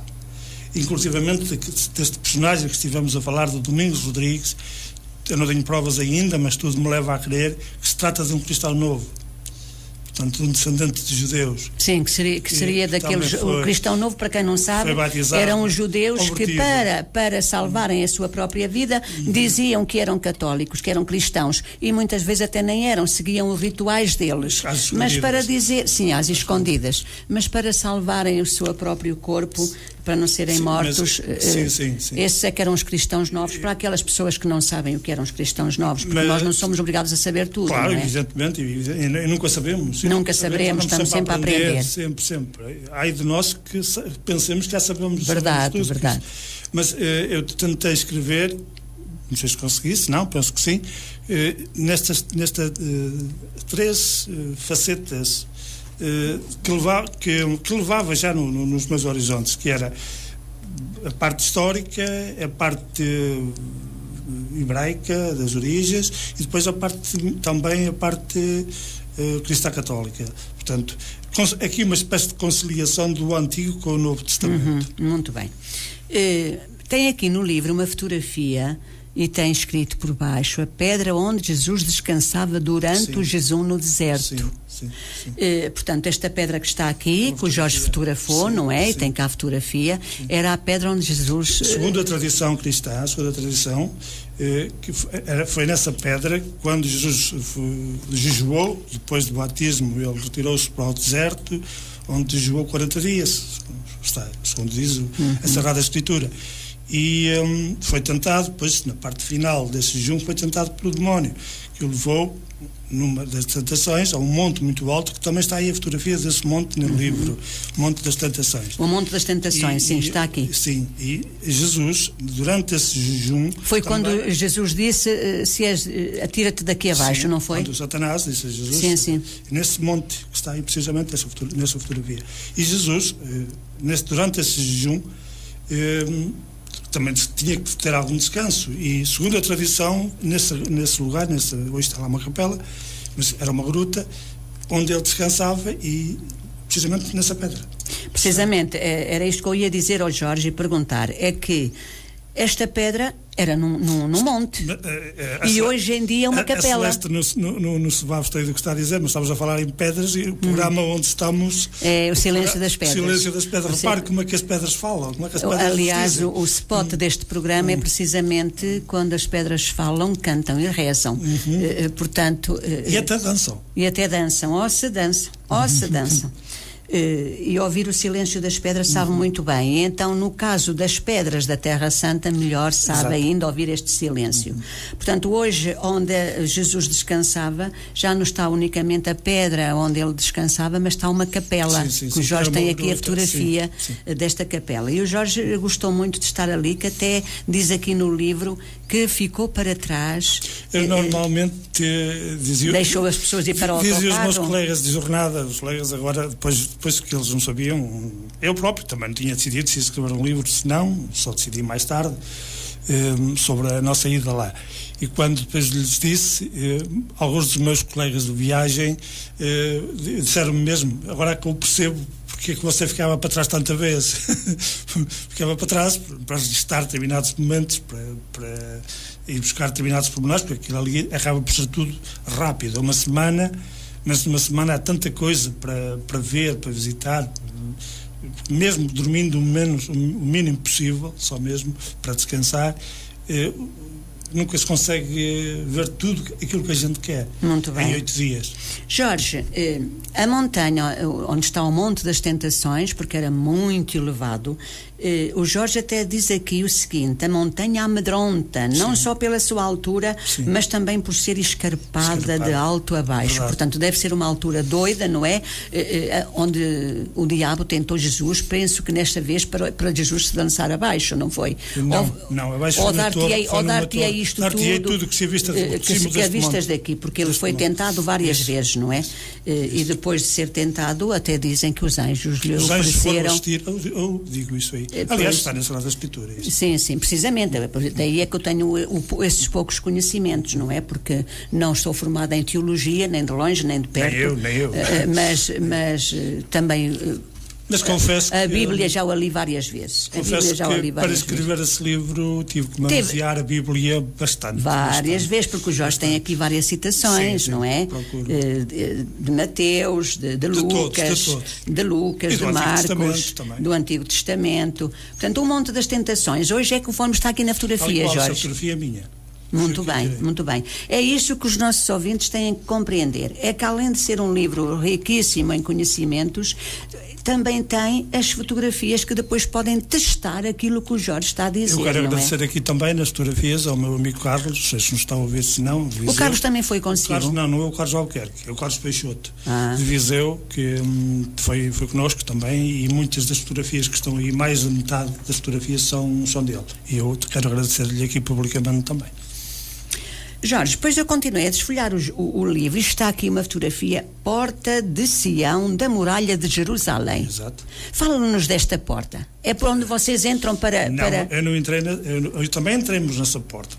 Inclusivamente deste personagem que estivemos a falar, do Domingos Rodrigues, eu não tenho provas ainda, mas tudo me leva a crer que se trata de um cristão novo. Portanto, um descendente de judeus. Sim, que seria daqueles... O cristão novo, para quem não sabe, eram os judeus que, para salvarem a sua própria vida, diziam que eram católicos, que eram cristãos, e muitas vezes até nem eram, seguiam os rituais deles. Mas para dizer... Sim, às escondidas. Mas para salvarem o seu próprio corpo, para não serem mortos, esses é que eram os cristãos novos, para aquelas pessoas que não sabem o que eram os cristãos novos, porque nós não somos obrigados a saber tudo. Claro, não é? Evidentemente, e nunca sabemos. Nunca saberemos, estamos sempre a aprender. Sempre. Ai de nós que pensemos que já sabemos. Verdade. Mas eu tentei escrever, não sei se consegui, se não, penso que sim, nestas três facetas que levava já nos meus horizontes, que era a parte histórica, a parte hebraica das origens e depois também a parte cristã católica. Portanto, aqui uma espécie de conciliação do Antigo com o Novo Testamento. Muito bem. Tem aqui no livro uma fotografia e tem escrito por baixo: a pedra onde Jesus descansava durante o jejum no deserto. Sim. Portanto, esta pedra que está aqui, que o Jorge fotografou, não é? E tem cá a fotografia, era a pedra onde Jesus... Segundo a tradição cristã, foi nessa pedra, quando Jesus jejuou, depois do batismo, ele retirou-se para o deserto, onde jejuou 40 dias, segundo diz a Sagrada Escritura. E foi tentado, depois, na parte final desse jejum, foi tentado pelo demónio, que o levou, numa das tentações, a um monte muito alto, que também está aí a fotografia desse monte no livro, Monte das Tentações. O Monte das Tentações, está aqui. Sim, e Jesus, durante esse jejum... Foi também, quando Jesus disse, atira-te daqui abaixo, não foi? Quando o Satanás disse a Jesus. Sim. Nesse monte, que está aí precisamente nessa fotografia. E Jesus, durante esse jejum, também tinha que ter algum descanso, e segundo a tradição, nesse lugar, hoje está lá uma capela, mas era uma gruta onde ele descansava, e precisamente nessa pedra. Precisamente, era isto que eu ia dizer ao Jorge e perguntar, é que esta pedra era num monte, e hoje em dia é uma capela. A Celeste não se vai abster do que está a dizer, mas estamos a falar em pedras, e o programa onde estamos... É o Silêncio das Pedras. O Silêncio das Pedras. Repare como é que as pedras falam, como é que as pedras aliás, dizem. o spot deste programa é precisamente quando as pedras falam, cantam e rezam. Portanto... E até dançam. Ó, se dançam. E ouvir o silêncio das pedras sabe muito bem. E então, no caso das pedras da Terra Santa, melhor sabe ainda ouvir este silêncio. Portanto, hoje, onde Jesus descansava, já não está unicamente a pedra onde ele descansava, mas está uma capela. Que o Jorge tem aqui a fotografia desta capela. E o Jorge gostou muito de estar ali, que até diz aqui no livro que ficou para trás. Eu normalmente dizia... Deixou as pessoas ir para o autocarro. Dizia os meus colegas de jornada, os colegas agora, depois que eles não sabiam, eu próprio também não tinha decidido se ia escrever um livro, se não, só decidi mais tarde, sobre a nossa ida lá. E quando depois lhes disse, alguns dos meus colegas de viagem disseram-me mesmo: agora é que eu percebo porque é que você ficava para trás tanta vez. Ficava para trás para registrar determinados momentos, para ir buscar determinados pormenores, porque aquilo ali acaba por ser tudo rápido. Uma semana, mas numa semana há tanta coisa para ver, para visitar, mesmo dormindo o mínimo possível, só mesmo para descansar, nunca se consegue ver tudo aquilo que a gente quer. Muito bem. Em 8 dias. Jorge, a montanha onde está o Monte das Tentações, porque era muito elevado, o Jorge até diz aqui o seguinte: a montanha amedronta, não só pela sua altura, mas também por ser escarpada de alto a baixo. Verdade. Portanto, deve ser uma altura doida, não é? Onde o diabo tentou Jesus, penso que nesta vez para Jesus se lançar abaixo, não foi? Não, abaixo ou dar-te-ei isto tudo que se vista vistas daqui, porque ele foi tentado várias vezes, não é? E depois de ser tentado, até dizem que os anjos lhe ofereceram... Os anjos foram assistir, eu digo isso aí. Aliás, está na Sagrada Escritura. Sim, precisamente. Daí é que eu tenho esses poucos conhecimentos, não é? Porque não estou formada em teologia, nem de longe, nem de perto. Nem eu. Mas também... Mas confesso que... A Bíblia já a li várias vezes. Confesso que para escrever esse livro tive que manusear a Bíblia bastante. Várias vezes, porque o Jorge tem aqui várias citações, não é? De Mateus, de Lucas, de Marcos, do Antigo Testamento. Portanto, um monte das tentações. Hoje é que o fome está aqui na fotografia, Jorge. A fotografia é minha. Muito bem. É isso que os nossos ouvintes têm que compreender. É que além de ser um livro riquíssimo em conhecimentos, também tem as fotografias que depois podem testar aquilo que o Jorge está a dizer. Eu quero agradecer aqui também nas fotografias ao meu amigo Carlos, não sei se não está a ouvir, se não. Viseu. O Carlos também foi consigo? Não é o Carlos Albuquerque, é o Carlos Peixoto, de Viseu, que foi connosco também, e muitas das fotografias que estão aí, mais de metade das fotografias são dele. E eu quero agradecer-lhe aqui publicamente também. Jorge, depois eu continuei a desfolhar o livro e está aqui uma fotografia, Porta de Sião da Muralha de Jerusalém. Exato. Fala-nos desta porta. É por onde vocês entram para... Eu não entrei, eu também entremos nessa porta.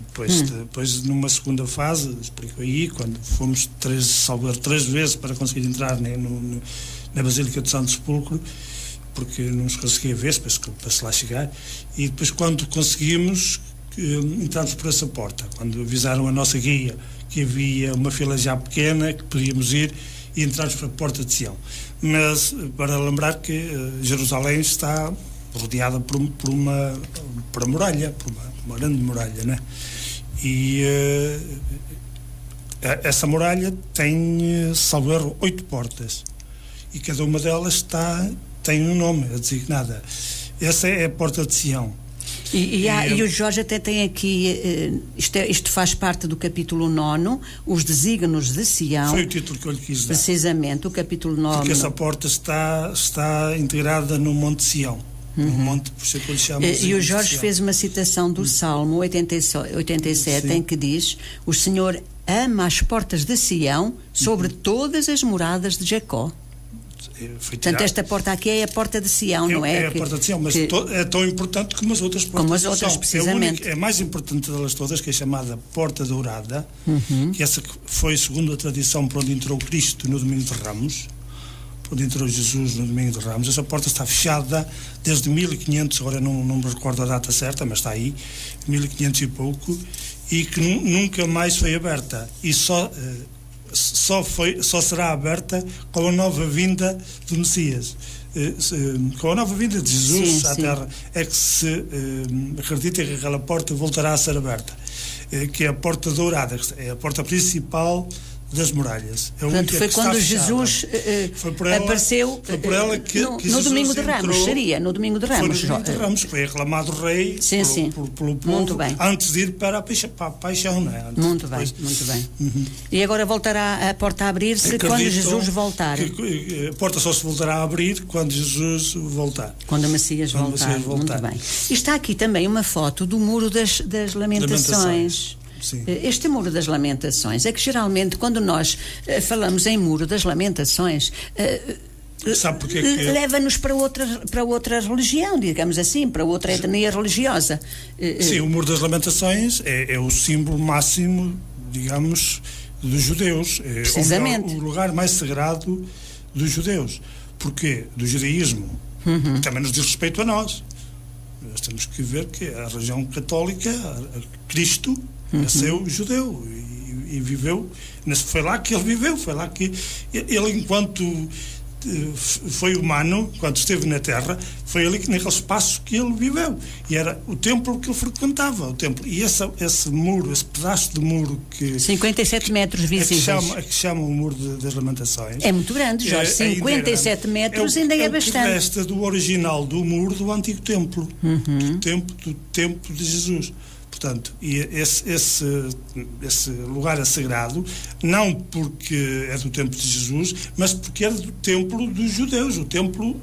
Depois numa segunda fase, explico aí, quando fomos três vezes para conseguir entrar na Basílica de Santo Sepulcro, porque não se conseguia ver, para se lá chegar, e depois quando conseguimos... entramos por essa porta, quando avisaram a nossa guia que havia uma fila já pequena, que podíamos ir, e entramos para a Porta de Sião. Mas para lembrar que Jerusalém está rodeada por uma muralha, por uma grande muralha, né? E essa muralha tem, salvo erro, 8 portas, e cada uma delas tem um nome, é designada. Essa é a Porta de Sião. E o Jorge até tem aqui, isto faz parte do capítulo 9, os desígnios de Sião. Foi o título que eu lhe quis dar. Precisamente, o capítulo 9. Porque essa porta está integrada no Monte Sião. No monte, por isso é que eu lhe chamo E o Jorge fez uma citação do Salmo 87, em que diz: o Senhor ama as portas de Sião sobre todas as moradas de Jacó. Portanto, esta porta aqui é a Porta de Sião, não é? É a Porta de Sião, mas é tão importante como as outras portas. Como as outras, precisamente. É a mais importante delas todas, que é chamada Porta Dourada, que essa foi, segundo a tradição, por onde entrou Cristo no Domingo de Ramos, por onde entrou Jesus no Domingo de Ramos. Essa porta está fechada desde 1500, agora não me recordo a data certa, mas está aí, 1500 e pouco, e que nunca mais foi aberta. E só será aberta com a nova vinda do Messias, com a nova vinda de Jesus à Terra, é que se acredita que aquela porta voltará a ser aberta, que é a Porta Dourada, é a porta principal das muralhas. Portanto, foi quando Jesus apareceu no Domingo de Ramos, seria no Domingo de Ramos. Foi no Domingo de Ramos, foi aclamado rei pelo povo, muito bem. Antes de ir para a paixão, não é? Muito bem. E agora voltará a porta a abrir-se quando Jesus voltar. A porta só se voltará a abrir quando Jesus voltar. Quando o Messias voltar. Muito bem. E está aqui também uma foto do Muro das Lamentações. Sim. Este Muro das Lamentações é que geralmente quando nós falamos em Muro das Lamentações leva-nos para outra religião, digamos assim, para outra etnia religiosa. Sim, o Muro das Lamentações é o símbolo máximo, digamos, dos judeus. Precisamente. É o lugar mais sagrado dos judeus. Porquê? Do judaísmo. Também nos diz respeito a nós. Nós temos que ver que a religião católica, Cristo, nasceu judeu e viveu, foi lá que ele viveu, foi lá que ele, enquanto foi humano, quando esteve na Terra, foi ali naquele espaço que ele viveu, e era o templo que ele frequentava, o templo. E esse muro, esse pedaço de muro que 57 metros visíveis, que chama o Muro das Lamentações, é muito grande, Jorge. 57 metros ainda é bastante. É o que resta do original do muro do antigo templo, do templo de Jesus. Portanto, e esse lugar é sagrado, não porque é do templo de Jesus, mas porque é do templo dos judeus, o templo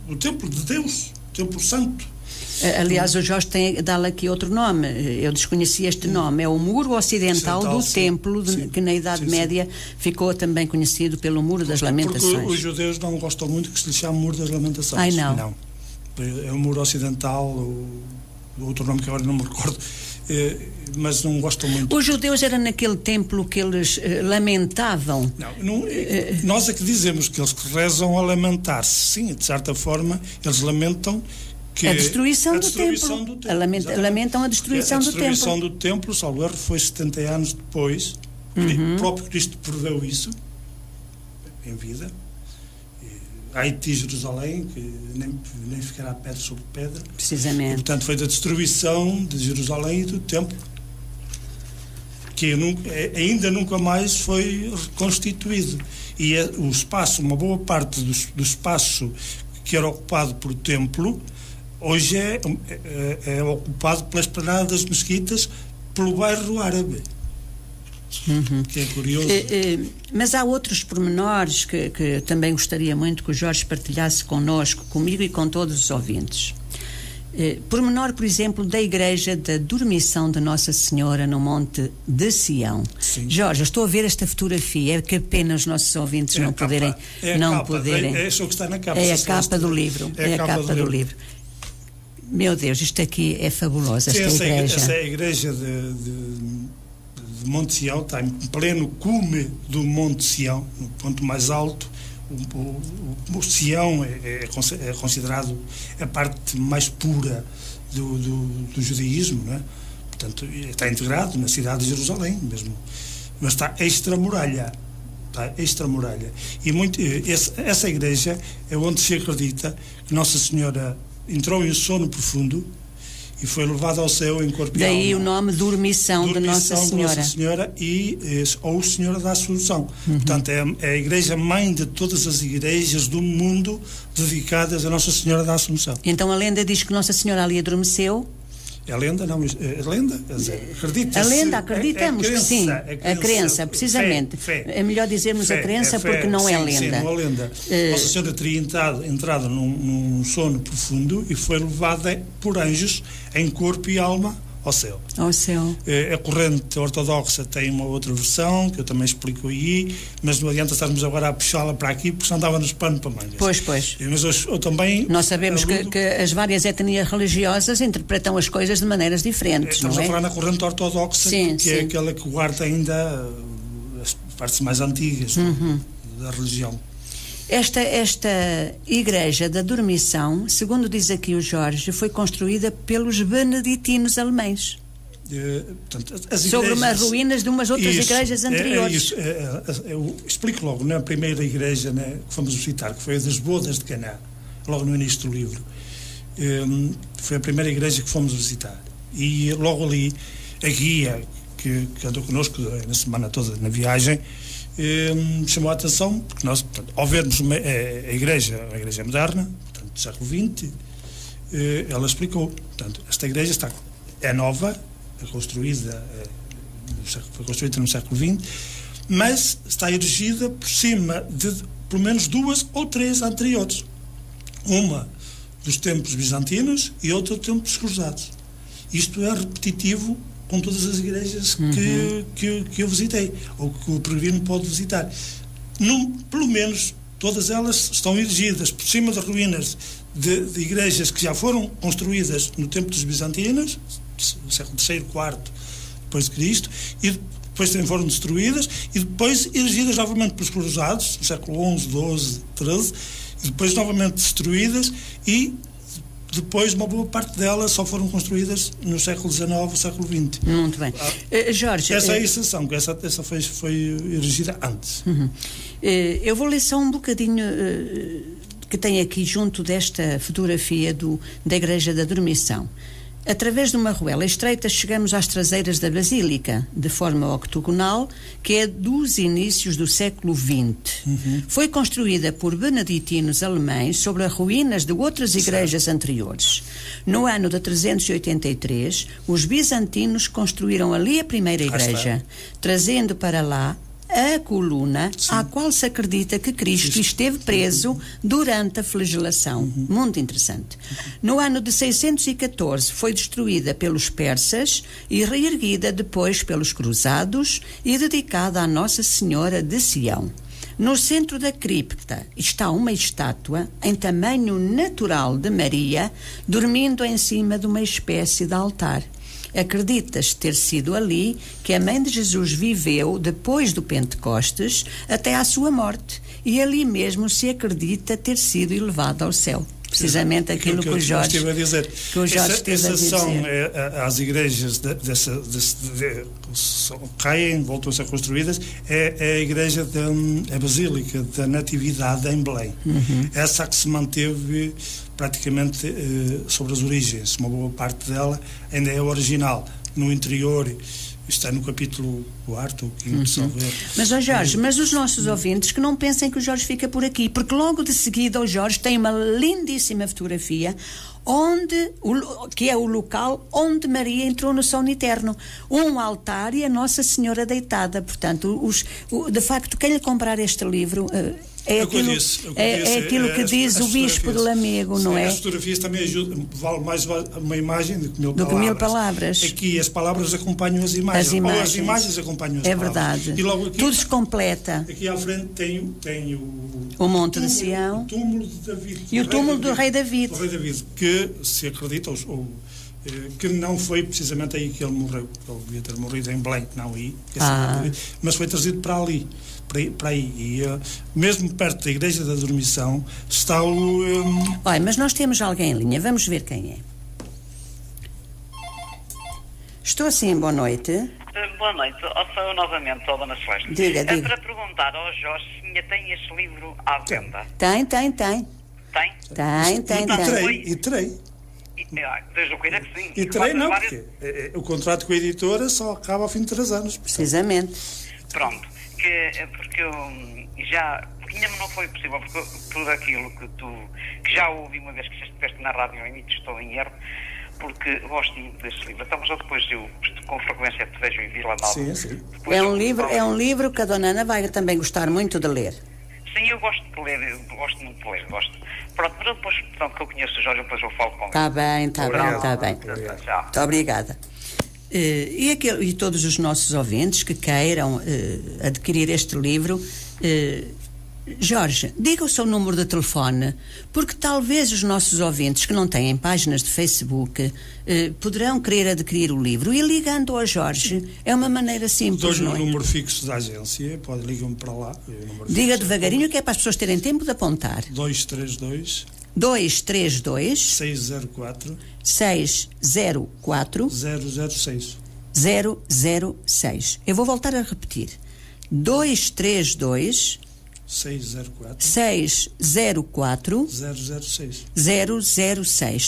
de Deus, o templo santo. Aliás, o Jorge dá-lhe aqui outro nome. Eu desconhecia este nome. É o Muro Ocidental do Templo, que na Idade Média ficou também conhecido pelo Muro das Lamentações. Porque os judeus não gostam muito que se lhe chame Muro das Lamentações. Ai, não. É o Muro Ocidental, o outro nome que agora não me recordo, mas não gostam muito. Os judeus era naquele templo que eles lamentavam? Nós é que dizemos que eles rezam a lamentar-se. Sim, de certa forma, eles lamentam que a destruição do templo. Lamentam a destruição do templo. A destruição do templo, salvo erro, foi 70 anos depois. O próprio Cristo preveu isso em vida. Haiti, Jerusalém, que nem ficará pedra sobre pedra. Precisamente. E, portanto, foi da destruição de Jerusalém e do templo, que ainda nunca mais foi reconstituído. E o espaço, uma boa parte do espaço que era ocupado por templo, hoje é ocupado pelas planadas mesquitas, pelo bairro árabe. Que é curioso. Mas há outros pormenores que também gostaria muito que o Jorge partilhasse connosco, comigo e com todos os ouvintes. Pormenor, por exemplo, da Igreja da Dormição de Nossa Senhora no Monte de Sião. Sim. Jorge, eu estou a ver esta fotografia, é que pena os nossos ouvintes não poderem... É isso que está na capa. É a capa do livro. É a capa do livro. Meu Deus, isto aqui é fabuloso, esta igreja. Essa é a igreja de Monte Sião, está em pleno cume do Monte Sião, no ponto mais alto. O Sião é considerado a parte mais pura do judaísmo, não é? Portanto, está integrado na cidade de Jerusalém mesmo, mas está extramuralha. E essa igreja é onde se acredita que Nossa Senhora entrou em sono profundo e foi levada ao céu em corpo e alma. Daí o nome Dormição de Nossa Senhora ou Senhora da Assunção. Portanto, é a igreja mãe de todas as igrejas do mundo dedicadas a Nossa Senhora da Assunção. Então a lenda diz que Nossa Senhora ali adormeceu? A lenda, não, a lenda, acredita-se. A lenda, acreditamos que sim. A crença, precisamente. É melhor dizermos a crença porque não é lenda. Sim, não é lenda. Nossa Senhora teria entrado num sono profundo e foi levada por anjos em corpo e alma ao céu. Ao céu. A corrente ortodoxa tem uma outra versão, que eu também explico aí, mas não adianta estarmos agora a puxá-la para aqui, porque senão dava-nos pano para mangas. Pois. Mas eu também... Nós sabemos que as várias etnias religiosas interpretam as coisas de maneiras diferentes, Estamos a falar na corrente ortodoxa, que é aquela que guarda ainda as partes mais antigas da religião. Esta igreja da Dormição, segundo diz aqui o Jorge, foi construída pelos beneditinos alemães. Portanto, sobre umas ruínas de umas outras igrejas anteriores. Eu explico logo na primeira igreja que fomos visitar, que foi a das Bodas de Caná, logo no início do livro. Foi a primeira igreja que fomos visitar. E logo ali, a guia que andou connosco na semana toda na viagem, chamou a atenção, porque nós, portanto, ao vermos a igreja moderna, portanto, do século XX, ela explicou, portanto, esta igreja é nova, foi construída no século XX, mas está erigida por cima de pelo menos 2 ou 3 anteriores. Uma dos templos bizantinos e outra dos templos cruzados. Isto é repetitivo com todas as igrejas que eu visitei, ou que o peregrino pode visitar. Pelo menos todas elas estão erigidas por cima das ruínas de igrejas que já foram construídas no tempo dos bizantinos, no século III, IV depois de Cristo, e depois também foram destruídas, e depois erigidas novamente pelos cruzados, no século XI, XII, XIII, e depois novamente destruídas, e depois uma boa parte delas só foram construídas no século XIX, século XX. Muito bem. Jorge... Essa é a exceção, que essa foi erigida antes. Eu vou ler só um bocadinho que tem aqui junto desta fotografia da Igreja da Dormição. Através de uma ruela estreita chegamos às traseiras da Basílica, de forma octogonal, que é dos inícios do século XX. Foi construída por beneditinos alemães sobre as ruínas de outras igrejas anteriores. No ano de 383, os bizantinos construíram ali a primeira igreja, trazendo para lá a coluna à qual se acredita que Cristo esteve preso durante a flagelação. Muito interessante. No ano de 614 foi destruída pelos persas e reerguida depois pelos cruzados e dedicada à Nossa Senhora de Sião. No centro da cripta está uma estátua em tamanho natural de Maria, dormindo em cima de uma espécie de altar. Acredita-se ter sido ali que a mãe de Jesus viveu depois do Pentecostes até à sua morte, e ali mesmo se acredita ter sido elevada ao céu. Precisamente aquilo que o Jorge esteve a dizer. Essas são as igrejas caem, voltam a ser construídas, é a igreja a Basílica da Natividade em Belém. Essa que se manteve praticamente sobre as origens. Uma boa parte dela ainda é original. No interior está no capítulo 4 ou 5, Mas, Jorge, mas os nossos ouvintes que não pensem que o Jorge fica por aqui, porque logo de seguida o Jorge tem uma lindíssima fotografia que é o local onde Maria entrou no sono eterno. Um altar e a Nossa Senhora deitada. Portanto, de facto, quem lhe comprar este livro... É aquilo que diz o Bispo de Lamego, não é? As fotografias também ajudam, vale mais uma imagem do que mil palavras. Aqui as palavras acompanham as imagens. Ou as imagens acompanham as palavras. É verdade. E logo aqui, tudo se completa. Aqui à frente tem o Monte de Sião. O túmulo de David. E o túmulo do rei David. O rei David, que se acredita, que não foi precisamente aí que ele morreu. Ele devia ter morrido em Belém, não aí. Mas foi trazido para ali. Para aí. E mesmo perto da Igreja da Dormição está o... Olha, mas nós temos alguém em linha. Vamos ver quem é. Estou sim, boa noite. Boa noite. Sou novamente a Dona Celeste. Diga. Para perguntar ao Jorge se ainda tem este livro à venda. Tem. Tem? E terei. Desde o que que sim. E terei não, porque o contrato com a editora só acaba ao fim de 3 anos. Precisamente. Pronto. Porque eu porque ainda não foi possível, por aquilo que já ouvi uma vez que estiveste na rádio, e estou em erro, porque gosto muito deste livro. Então, mas depois eu com frequência te vejo em Vila Nova. Sim. É um livro que a Dona Ana vai também gostar muito de ler. Sim, eu gosto de ler, gosto muito de ler, Pronto, mas depois, portanto, que eu conheço o Jorge, depois eu falo com ele. Está bem. Muito obrigada. E todos os nossos ouvintes que queiram adquirir este livro, Jorge, diga o seu número de telefone, porque talvez os nossos ouvintes que não têm páginas de Facebook poderão querer adquirir o livro, e ligando ao Jorge é uma maneira simples. Dou-lhe não é? O número fixo da agência, pode ligar-me para lá. Diga devagarinho, que é para as pessoas terem tempo de apontar. 232 604 006. Eu vou voltar a repetir. 232 604 006.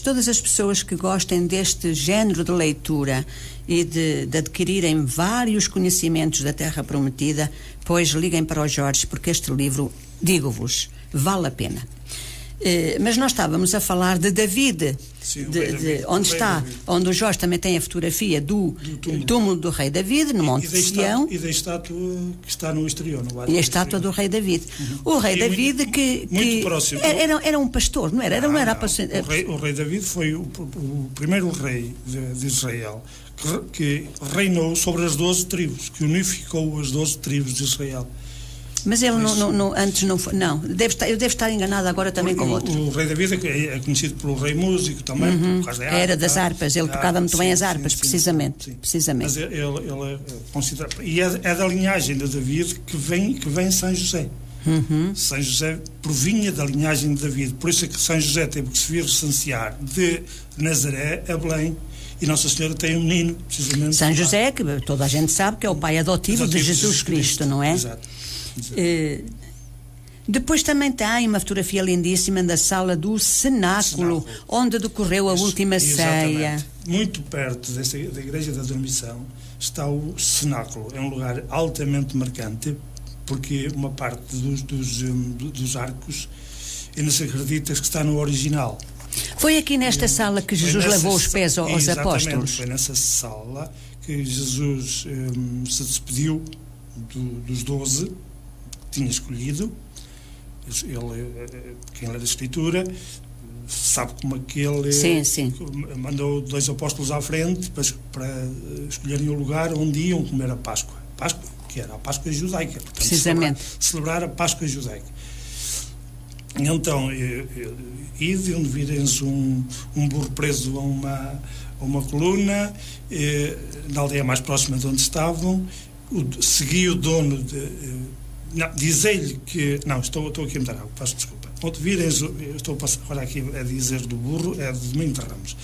Todas as pessoas que gostem deste género de leitura e de adquirirem vários conhecimentos da Terra Prometida, pois liguem para o Jorge, porque este livro, digo-vos, vale a pena. Mas nós estávamos a falar de David, Sim, onde o Jorge também tem a fotografia do túmulo do rei David, no Monte de Sião. E da estátua que está no exterior. E a estátua do rei David. O rei David muito próximo. Era um pastor, não era? Não era pastor. O rei David foi o primeiro rei de Israel que reinou sobre as 12 tribos, que unificou as 12 tribos de Israel. Mas ele antes não foi. Não, eu devo estar enganado agora também com outro. O rei David é conhecido pelo rei músico também, por causa da harpa. Era das harpas, ele tocava muito bem as harpas, precisamente. Mas ele é considerado. E é da linhagem de David que vem São José. São José provinha da linhagem de David, por isso é que São José teve que se vir recensear de Nazaré a Belém. E Nossa Senhora tem um menino, precisamente. São José, que toda a gente sabe que é o pai adotivo de Jesus Cristo, não é? Exato. Depois também tem uma fotografia lindíssima da sala do cenáculo, onde decorreu a última ceia. Muito perto da Igreja da Dormição está o cenáculo. É um lugar altamente marcante, porque uma parte dos arcos ainda se acredita que está no original. Foi aqui nesta sala que Jesus levou os pés aos apóstolos. Foi nessa sala que Jesus se despediu dos 12 que tinha escolhido. Ele, quem lê a Escritura, sabe como aquele mandou 2 apóstolos à frente para escolherem o lugar onde iam comer a Páscoa. Páscoa, que era a Páscoa judaica. Portanto, precisamente. Celebrar a Páscoa judaica. Então, ide onde vireis um burro preso a uma coluna, na aldeia mais próxima de onde estavam, segui o dono dizei-lhe que... Não, estou aqui a me dar água, peço desculpa. Onde vireis, eu estou a passar agora aqui a dizer do burro, é de Domingo de Ramos.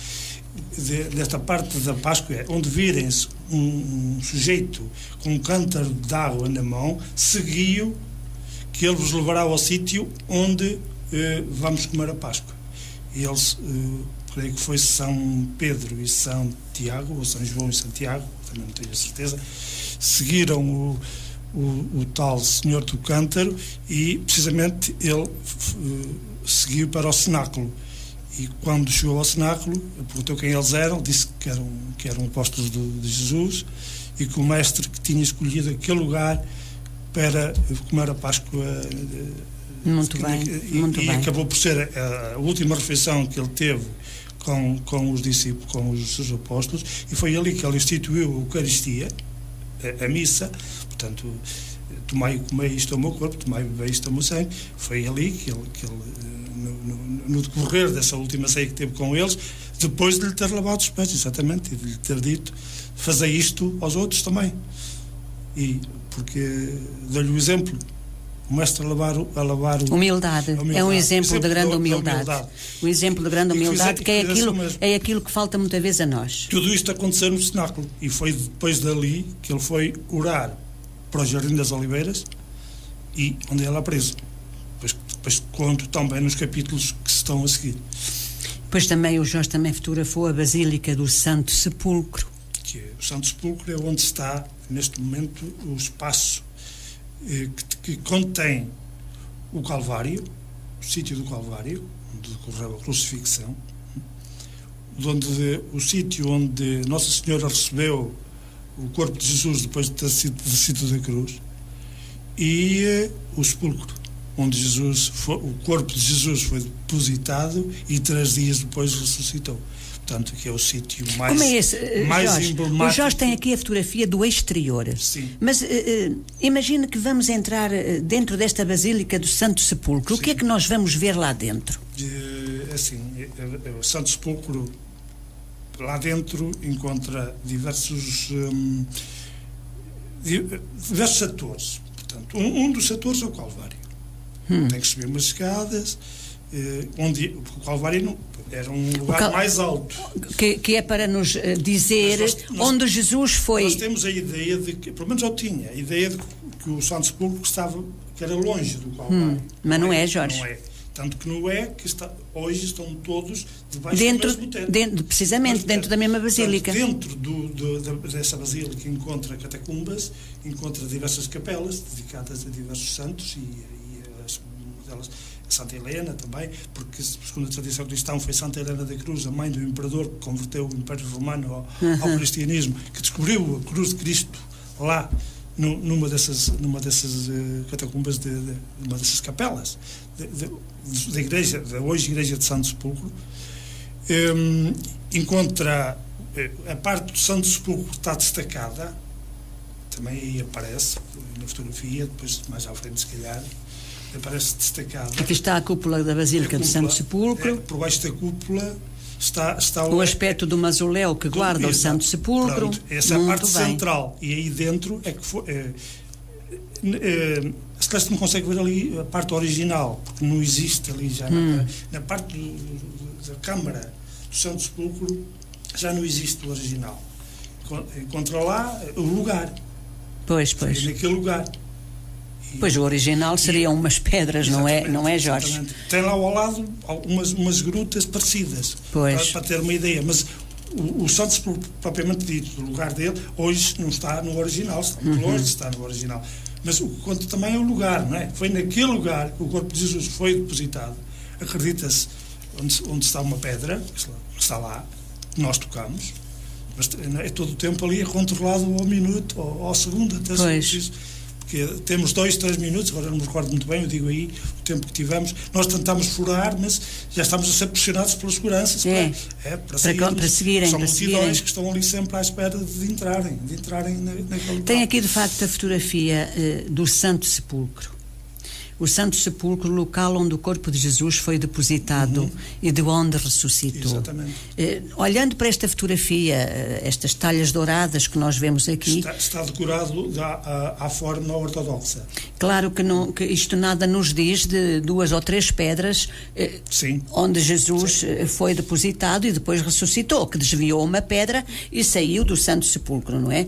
Desta parte da Páscoa, onde virem-se um sujeito com um cântaro de água na mão, segui-o, que ele vos levará ao sítio onde vamos comer a Páscoa. E eles, creio que foi São Pedro e São Tiago, ou São João e Santiago, também não tenho a certeza, seguiram o tal senhor do cântaro e, precisamente, ele seguiu para o cenáculo. E quando chegou ao cenáculo, perguntou quem eles eram, disse que eram apóstolos de Jesus e que o mestre que tinha escolhido aquele lugar para comer a Páscoa. Muito bem. E acabou por ser a última refeição que ele teve com os discípulos, com os seus apóstolos, e foi ali que ele instituiu a Eucaristia, a missa. Portanto, tomai e comei, isto é o meu corpo, tomai e bebei, isto é o meu sangue. Foi ali que ele no decorrer dessa última ceia que teve com eles, depois de lhe ter lavado os pés, exatamente, e de lhe ter dito, fazei isto aos outros também. E porque dou-lhe o exemplo, o mestre a lavar humildade. É um exemplo de grande humildade. Um exemplo de grande humildade, que é aquilo que falta muitas vezes a nós. Tudo isto aconteceu no cenáculo, e foi depois dali que ele foi orar para o Jardim das Oliveiras, e onde ele é preso. Depois conto também nos capítulos que estão a seguir. Depois também o Jorge também fotografou a Basílica do Santo Sepulcro. O Santo Sepulcro é onde está, neste momento, o espaço que contém o Calvário, o sítio do Calvário, onde decorreu a crucifixão, o sítio onde Nossa Senhora recebeu o corpo de Jesus depois de ter sido descido da cruz, e o sepulcro, onde o corpo de Jesus foi depositado e 3 dias depois ressuscitou. Portanto, que é o sítio mais, como é esse, mais Jorge? emblemático. O Jorge tem aqui a fotografia do exterior. Sim. Mas imagina que vamos entrar dentro desta Basílica do Santo Sepulcro. Sim. O que é que nós vamos ver lá dentro? O Santo Sepulcro, lá dentro, encontra diversos atores. Portanto, um dos atores é o Calvário. Tem que subir umas escadas, onde o Calvário não, era um lugar mais alto. Que é para nos dizer onde Jesus foi. Nós temos a ideia de que, pelo menos eu tinha, a ideia de que o Santo Sepulcro que era longe do Calvário. Mas não é, Jorge. Não é. Tanto que não é que hoje estão todos debaixo do mesmo teto. Precisamente, dentro da mesma basílica. Dentro dessa basílica encontra catacumbas, encontra diversas capelas dedicadas a diversos santos, e uma delas Santa Helena também, porque, segundo a tradição cristã, foi Santa Helena da Cruz, a mãe do imperador que converteu o Império Romano ao cristianismo, que descobriu a cruz de Cristo lá numa dessas catacumbas, numa dessas capelas da igreja, da hoje Igreja de Santo Sepulcro. Encontra a parte do Santo Sepulcro que está destacada, também aí aparece na fotografia, depois mais à frente se calhar aparece destacada. Aqui está a cúpula da Basílica do Santo Sepulcro. Por baixo da cúpula está o aspecto do mausoléu que guarda o Santo Sepulcro. Pronto, essa é a parte central, e aí dentro é que foi. Se calhar não consegue ver ali a parte original, porque não existe ali já. Na parte da Câmara do Santo Sepulcro já não existe o original. Encontra lá o lugar. Pois. Naquele lugar. Pois o original seriam umas pedras, não é, Jorge? Exatamente. Tem lá ao lado umas grutas parecidas, para ter uma ideia, mas o Santo Sepulcro, propriamente dito, o lugar dele, hoje não está no original, está muito longe de estar no original. Mas o que conta também é o lugar, não é? Foi naquele lugar que o corpo de Jesus foi depositado. Acredita-se onde está uma pedra, que está lá, que nós tocamos, mas é todo o tempo ali controlado ao minuto, ou ao segundo, até se preciso. porque temos 2-3 minutos, agora não me recordo muito bem, eu digo aí o tempo que tivemos, nós tentámos furar, mas já estamos a ser pressionados pelas seguranças para seguirem. São multidões que estão ali sempre à espera de entrarem naquele Tem aqui de facto a fotografia do Santo Sepulcro. O Santo Sepulcro, local onde o corpo de Jesus foi depositado e de onde ressuscitou. Exatamente. Olhando para esta fotografia, estas talhas douradas que nós vemos aqui... Está decorado à forma ortodoxa. Claro que isto nada nos diz de 2 ou 3 pedras onde Jesus foi depositado e depois ressuscitou, que desviou uma pedra e saiu do Santo Sepulcro, não é?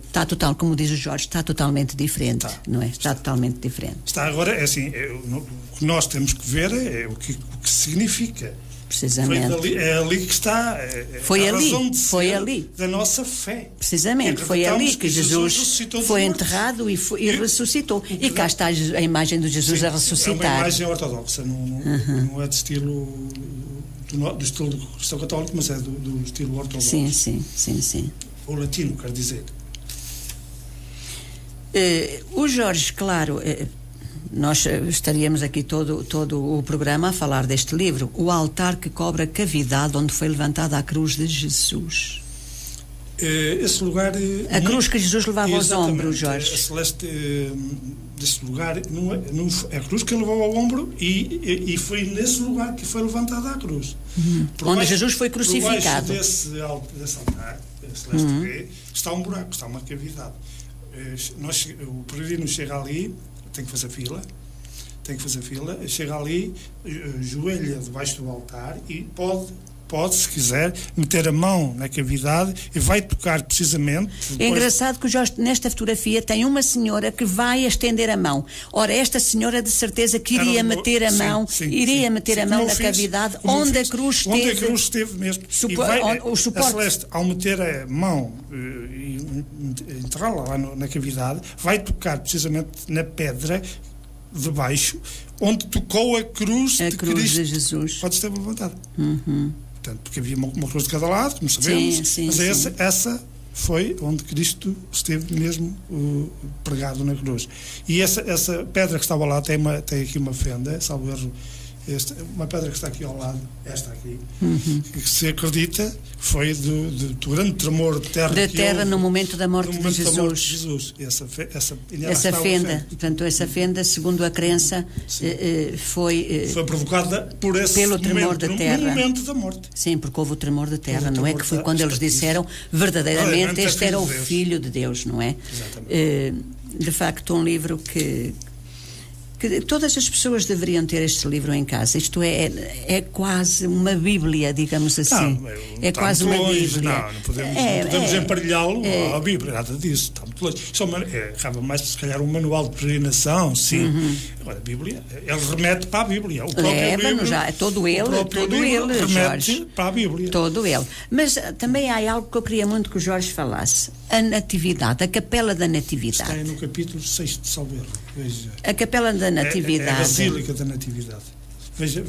Está como diz o Jorge, está totalmente diferente, não é? Está totalmente diferente. Está agora, é assim, o que nós temos que ver é o que significa. Precisamente. É ali que está foi a ali, razão de foi ser ali da nossa fé. Precisamente, foi ali que Jesus foi enterrado e ressuscitou. E cá está a imagem de Jesus a ressuscitar. É uma imagem ortodoxa, não é de estilo do estilo do cristão católico, mas é do estilo ortodoxo. Sim. Ou latino, quer dizer. O Jorge, claro, nós estaríamos aqui todo o programa a falar deste livro, O Altar que Cobre a Cavidade onde foi levantada a cruz de Jesus. Esse lugar... A cruz que Jesus levava aos ombros, Jorge. A Celeste, desse lugar, a cruz que ele levou ao ombro e foi nesse lugar que foi levantada a cruz. Onde Jesus foi crucificado. Por baixo desse altar, a Celeste vê, está um buraco, está uma cavidade. O peregrino chega ali, tem que fazer fila, chega ali, joelha debaixo do altar e pode, se quiser, meter a mão na cavidade e vai tocar precisamente... É engraçado que o Jorge, nesta fotografia, tem uma senhora que vai estender a mão. Ora, esta senhora de certeza que iria meter a mão, na cavidade onde a cruz esteve. Onde a cruz esteve mesmo. O suporte. A Celeste, ao meter a mão e enterrá-la lá na cavidade, vai tocar precisamente na pedra de baixo, onde tocou a cruz de Cristo. De Jesus. Pode estar levantada. Portanto, porque havia uma cruz de cada lado, como sabemos, mas essa foi onde Cristo esteve mesmo pregado na cruz. E essa pedra que estava lá tem aqui uma fenda, salvo erro, uma pedra que está aqui ao lado, esta aqui, que se acredita foi do grande tremor de terra da terra no momento da morte de Jesus. Essa fenda, portanto, essa fenda, segundo a crença, foi provocada pelo tremor da terra. No momento da morte. Sim, porque houve o tremor da terra, não é? Que foi quando eles disseram verdadeiramente este era o Filho de Deus, não é? Exatamente. De facto, um livro que todas as pessoas deveriam ter este livro em casa. Isto é quase uma Bíblia, digamos assim. É quase uma Bíblia. Não podemos emparelhá-lo à Bíblia, nada disso. Está muito longe. Acaba mais, se calhar, um manual de peregrinação, sim. Agora, a Bíblia, ele remete para a Bíblia. Leva-nos já, todo ele, remete Jorge, para a Bíblia. Todo ele. Mas também há algo que eu queria muito que o Jorge falasse. A Natividade, a Capela da Natividade. Está aí no capítulo 6 de Salvo Erro. Veja. A Capela da Natividade. É a Basílica da Natividade. Veja.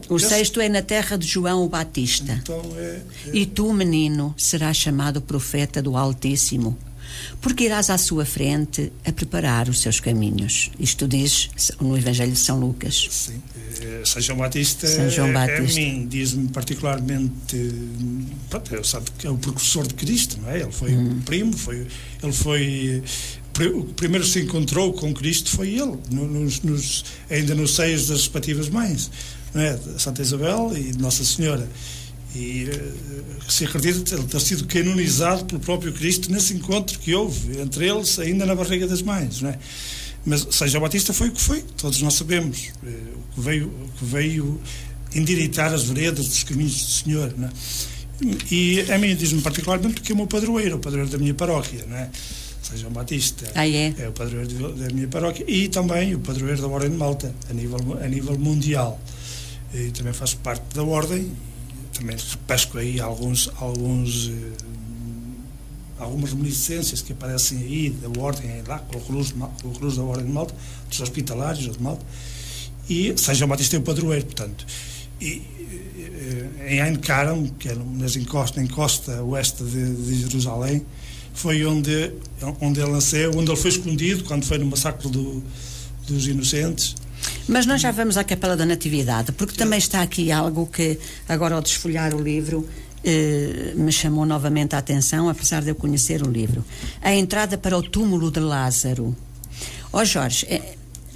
O 6º é na terra de João o Batista. Então E tu, menino, serás chamado profeta do Altíssimo, porque irás à sua frente a preparar os seus caminhos. Isto diz no Evangelho de São Lucas. Sim. São João Batista. A mim diz-me particularmente, sabe que é o precursor de Cristo, não é? Ele foi o primo, o primeiro que se encontrou com Cristo foi ele, ainda nos seios das respectivas mães, não é? Santa Isabel e Nossa Senhora. E se acredita ele ter sido canonizado pelo próprio Cristo nesse encontro que houve entre eles, ainda na barriga das mães, não é? Mas São João Batista foi o que foi, todos nós sabemos, o que veio endireitar as veredas dos caminhos do Senhor, não é? E a mim diz-me particularmente porque é o meu padroeiro, o padroeiro da minha paróquia, não é? São João Batista é o padroeiro da minha paróquia e também o padroeiro da Ordem de Malta a nível mundial, e também faço parte da Ordem, também repesco aí algumas reminiscências que aparecem aí da Ordem, lá com o cruz da Ordem de Malta, dos hospitalários de Malta, e São João Batista é o padroeiro, portanto. E em Ein Karam, que é na encosta oeste de Jerusalém, foi onde ele nasceu, onde ele foi escondido quando foi no massacre dos Inocentes. Mas nós já vamos à Capela da Natividade, porque também está aqui algo que, agora ao desfolhar o livro, me chamou novamente a atenção, apesar de eu conhecer o livro. A entrada para o túmulo de Lázaro. Ó Jorge,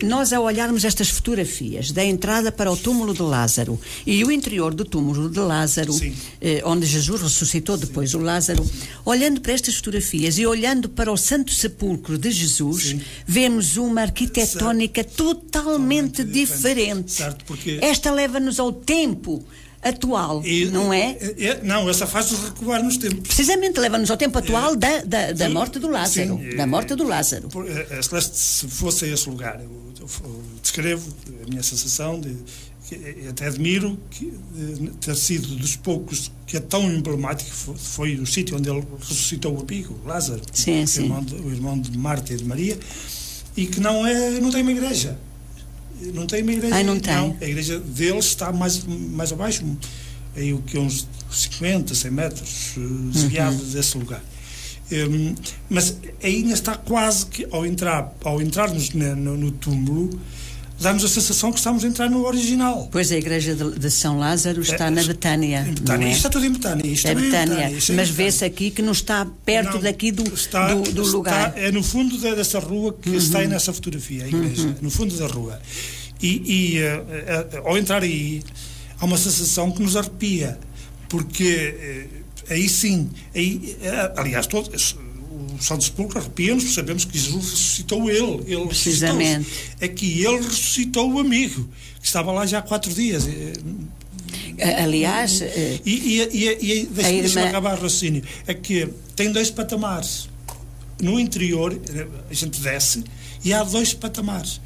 nós ao olharmos estas fotografias da entrada para o túmulo de Lázaro e o interior do túmulo de Lázaro, onde Jesus ressuscitou depois o Lázaro, olhando para estas fotografias e olhando para o Santo Sepulcro de Jesus, vemos uma arquitetónica totalmente diferente. Certo, porque esta leva-nos ao tempo atual, não é? Não, essa faz-nos recuar nos tempos. Precisamente, leva-nos ao tempo atual da morte do Lázaro. Sim, da morte do Lázaro. Celeste, se fosse a esse lugar, eu descrevo a minha sensação até admiro ter sido dos poucos que é tão emblemático, foi o sítio onde ele ressuscitou o amigo, Lázaro, o irmão de Marta e de Maria, e que não tem uma igreja. Não tem uma igreja. Não tem. Não, a igreja deles está mais abaixo, aí uns 50, 100 metros desviado desse lugar. Mas ainda está quase que, ao entrarmos no túmulo, dá-nos a sensação que estamos a entrar no original. Pois a igreja de São Lázaro está na Betânia. Em Betânia. Isto está tudo em Betânia. É Betânia. Mas vê-se aqui que não está perto daqui do lugar. É no fundo dessa rua que está aí nessa fotografia, a igreja. No fundo da rua. E ao entrar aí, há uma sensação que nos arrepia. Porque aí sim, aliás, o Santo Sepulcro arrepia-nos, porque sabemos que Jesus ressuscitou ele. Precisamente. É que ele ressuscitou o amigo, que estava lá já há 4 dias. Aliás... Deixa-me acabar o raciocínio. É que tem 2 patamares. No interior, a gente desce, e há 2 patamares.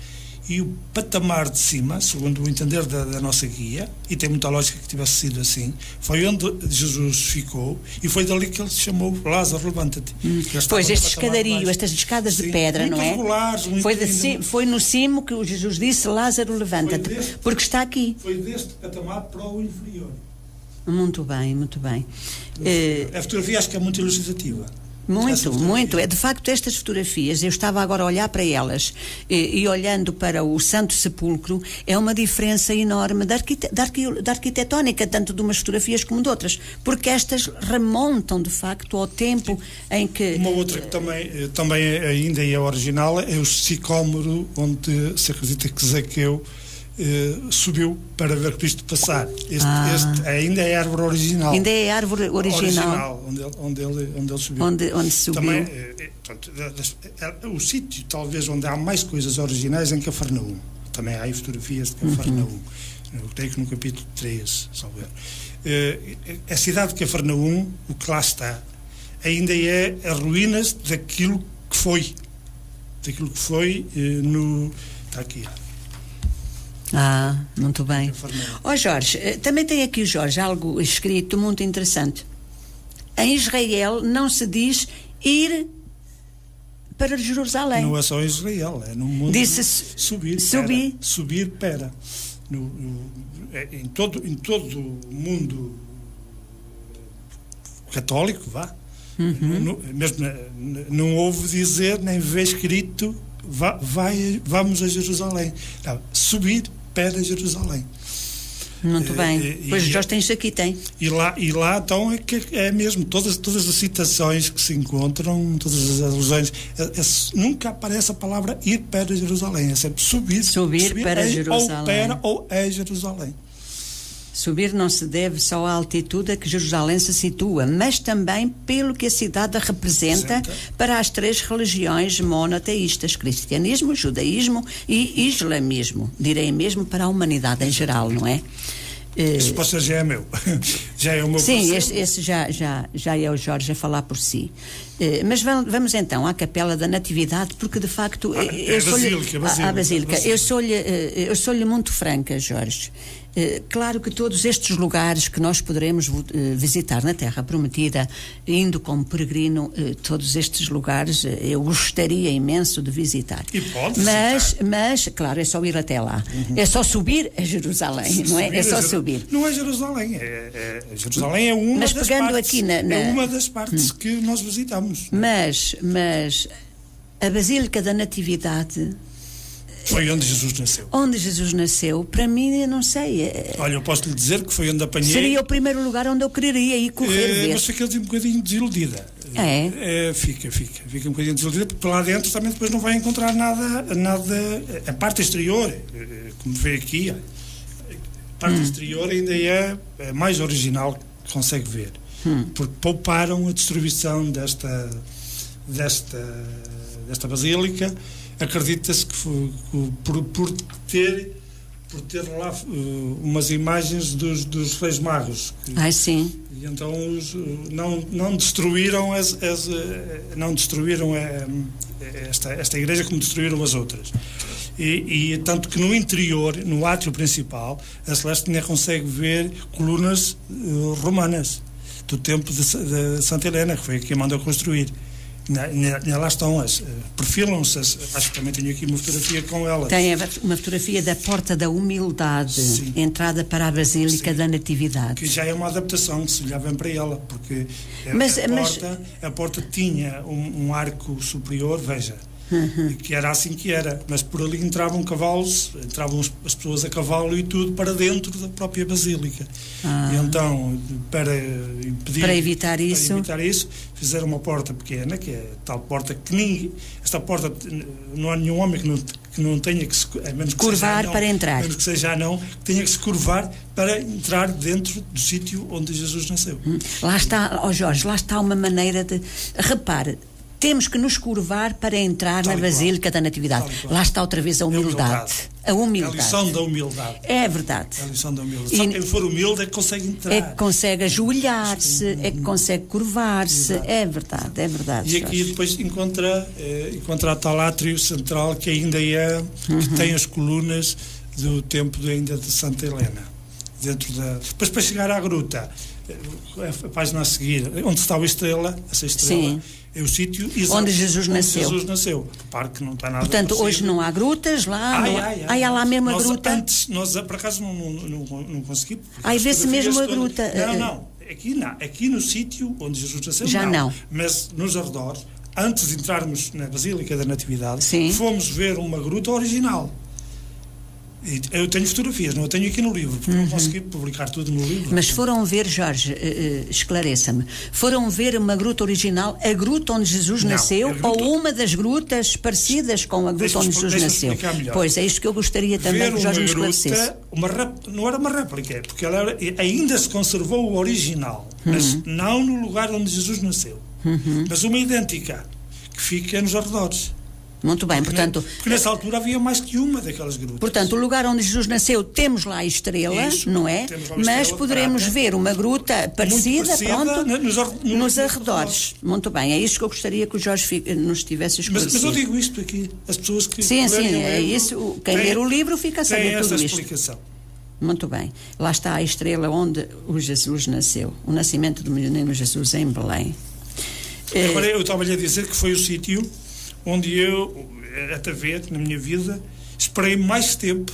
E o patamar de cima, segundo o entender da nossa guia, e tem muita lógica que tivesse sido assim, foi onde Jesus ficou, e foi dali que ele se chamou Lázaro, levanta-te. Pois, este escadario, estas escadas de pedra, não é? Regulares, foi no cimo que o Jesus disse, Lázaro, levanta-te, porque está aqui. Foi deste patamar para o inferior. Muito bem, muito bem. A fotografia acho que é muito ilustrativa. Muito. De facto, estas fotografias, eu estava agora a olhar para elas e olhando para o Santo Sepulcro, é uma diferença enorme da arquitetónica, tanto de umas fotografias como de outras, porque estas remontam, de facto, ao tempo em que... Uma outra que também ainda é original é o sicômoro, onde se acredita que Zaqueu subiu para ver Cristo passar. Este ainda é a árvore original. Ainda é a árvore original. Onde ele subiu. Onde subiu. Também, o sítio, talvez, onde há mais coisas originais em Cafarnaum. Também há aí fotografias de Cafarnaum. Eu creio que no capítulo 3, salvo erro. A cidade de Cafarnaum, o que lá está, ainda é as ruínas daquilo que foi. Está aqui. Muito bem. Jorge, também tem aqui o Jorge algo escrito muito interessante. Em Israel não se diz ir para Jerusalém. Não é só em Israel, é no mundo. Disse subir para. Em todo o mundo católico, mesmo não houve dizer, nem ver escrito vamos a Jerusalém. Não, subir para Jerusalém. Muito bem. Pois Jorge tem isso aqui, tem. E lá então é mesmo todas as citações que se encontram, todas as alusões, nunca aparece a palavra ir para Jerusalém, é sempre subir para Jerusalém. Ou a Jerusalém. Subir não se deve só à altitude a que Jerusalém se situa, mas também pelo que a cidade representa para as 3 religiões monoteístas, cristianismo, judaísmo e islamismo, direi mesmo para a humanidade em geral, não é? A resposta já é meu. Já é o meu. Sim, esse já é o Jorge a falar por si. Mas vamos então à Capela da Natividade, porque de facto a Basílica. Eu sou-lhe muito franca, Jorge. Claro que todos estes lugares que nós poderemos visitar na Terra Prometida, indo como peregrino, todos estes lugares eu gostaria imenso de visitar. E pode mas, claro, é só ir até lá. É só subir a Jerusalém, não é? É só subir. Não é Jerusalém, Jerusalém é uma mas das pegando partes, aqui é uma das partes que nós visitamos. Mas a Basílica da Natividade foi onde Jesus nasceu. Onde Jesus nasceu, para mim, eu não sei. Olha, eu posso lhe dizer que foi onde apanhei. Seria o primeiro lugar onde eu quereria ir correr ver. Mas fica um bocadinho desiludida. Fica um bocadinho desiludida, porque lá dentro também depois não vai encontrar nada a parte exterior, como vê aqui, a parte exterior ainda é mais original que consegue ver, porque pouparam a distribuição desta basílica. Acredita-se que por ter lá umas imagens dos Reis Magos. Sim. E então não destruíram esta igreja como destruíram as outras. E tanto que no interior, no átrio principal, a Celeste ainda consegue ver colunas romanas do tempo de Santa Helena, que foi quem mandou construir. Lá estão, perfilam-se, acho que também tenho aqui uma fotografia com elas. Tem uma fotografia da Porta da Humildade, sim, entrada para a Basílica, sim, da Natividade. Que já é uma adaptação que se olhava bem para ela, porque a porta tinha um arco superior, veja, que era assim que era, mas por ali entravam cavalos, entravam as pessoas a cavalo e tudo para dentro da própria Basílica. E então, para evitar isso, fizeram uma porta pequena, que é tal porta que esta porta não há nenhum homem que não tenha que se, a menos que curvar seja, não, para entrar, menos que seja que tenha que se curvar para entrar dentro do sítio onde Jesus nasceu. Lá está, Jorge, lá está uma maneira de, repare, temos que nos curvar para entrar na Basílica da Natividade. Lá está outra vez a humildade. A humildade. A lição da humildade. É verdade. A lição da humildade. Só quem for humilde é que consegue entrar. É que consegue ajoelhar-se, é que consegue curvar-se. É verdade, é verdade. E aqui depois encontra a tal átrio central que ainda que tem as colunas do tempo ainda de Santa Helena. Depois para chegar à gruta, a página a seguir, onde está essa estrela, sim, é o sítio onde Jesus nasceu. Repare que não está nada. Portanto, hoje não há grutas lá. Há lá mesmo a gruta. Antes, nós por acaso não consegui. Aí vê-se mesmo a gruta. Não. Aqui no sítio onde Jesus nasceu, já não. Mas nos arredores, antes de entrarmos na Basílica da Natividade, sim, fomos ver uma gruta original. Eu tenho fotografias, não a tenho aqui no livro, porque não consegui publicar tudo no livro. Mas foram ver, Jorge, esclareça-me, foram ver uma gruta original, a gruta onde Jesus nasceu, ou uma das grutas parecidas com a gruta onde Jesus nasceu? Pois, é isto que eu gostaria também que o Jorge me esclarecesse. Não era uma réplica, porque ela ainda se conservou o original, mas não no lugar onde Jesus nasceu. Mas uma idêntica, que fica nos arredores. Muito bem, porque nessa altura havia mais que uma daquelas grutas. Portanto, o lugar onde Jesus nasceu, temos lá a estrela, isso, não é? Mas poderemos ver uma gruta parecida, pronto, nos arredores. Muito bem, é isto que eu gostaria que o Jorge nos tivesse esclarecido. Mas eu digo isto aqui, as pessoas que... Sim, é isso, quem ler o livro fica a saber tudo isto. Explicação. Muito bem, lá está a estrela onde o Jesus nasceu, o nascimento do menino Jesus em Belém. Agora, eu estava-lhe a dizer que foi o sítio onde eu, até ver, na minha vida, esperei mais tempo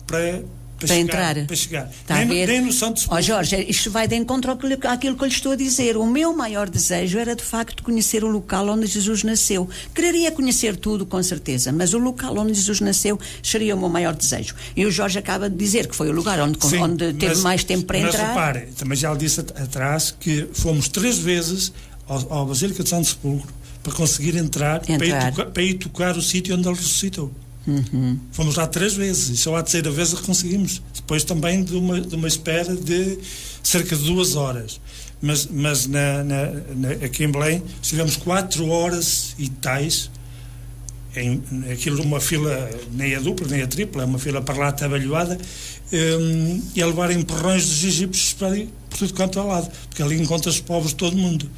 para chegar. Nem no Santo Sepulcro. Jorge, isto vai de encontro àquilo que eu lhe estou a dizer. O meu maior desejo era, de facto, conhecer o local onde Jesus nasceu. Quereria conhecer tudo, com certeza, mas o local onde Jesus nasceu seria o meu maior desejo. E o Jorge acaba de dizer que foi o lugar onde teve mais tempo para entrar. Mas repare, também já lhe disse atrás que fomos 3 vezes ao Basílica de Santo Sepulcro para conseguir entrar. Para ir tocar o sítio onde ele ressuscitou. Fomos lá 3 vezes e só à terceira vez que conseguimos, depois também de uma espera de cerca de 2 horas, mas aqui em Belém estivemos 4 horas e tais aquilo, uma fila nem a dupla nem a tripla, uma fila para lá atabalhoada, e a levar empurrões dos egípcios por tudo quanto é lado, porque ali encontra-se povos de todo o mundo.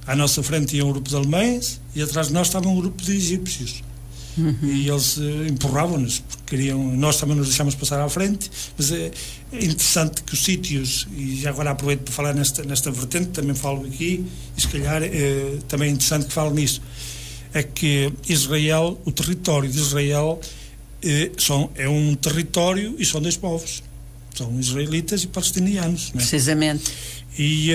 À nossa frente ia um grupo de alemães e atrás de nós estava um grupo de egípcios. E eles empurravam-nos porque nós também nos deixámos passar à frente. Mas é interessante que os sítios, e já agora aproveito para falar nesta vertente, também falo aqui, e se calhar também é interessante que falo nisso, é que Israel, o território de Israel é um território e são 2 povos. São israelitas e palestinianos, não é? Precisamente. E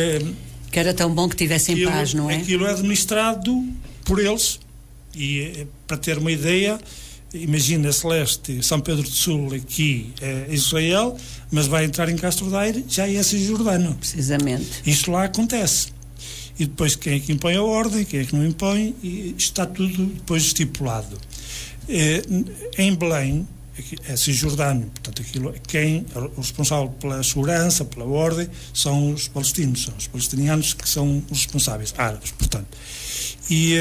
que era tão bom que tivessem paz, não é? Aquilo é administrado por eles. E para ter uma ideia, imagina, Celeste, São Pedro do Sul aqui é Israel, mas vai entrar em Castro Daire, já é Cisjordano. Precisamente. Isto lá acontece. E depois quem é que impõe a ordem, quem é que não impõe, e está tudo depois estipulado. Em Belém é Cisjordano, portanto aquilo, quem é o responsável pela segurança, pela ordem, são os palestinos, são os palestinianos que são os responsáveis, árabes, portanto. E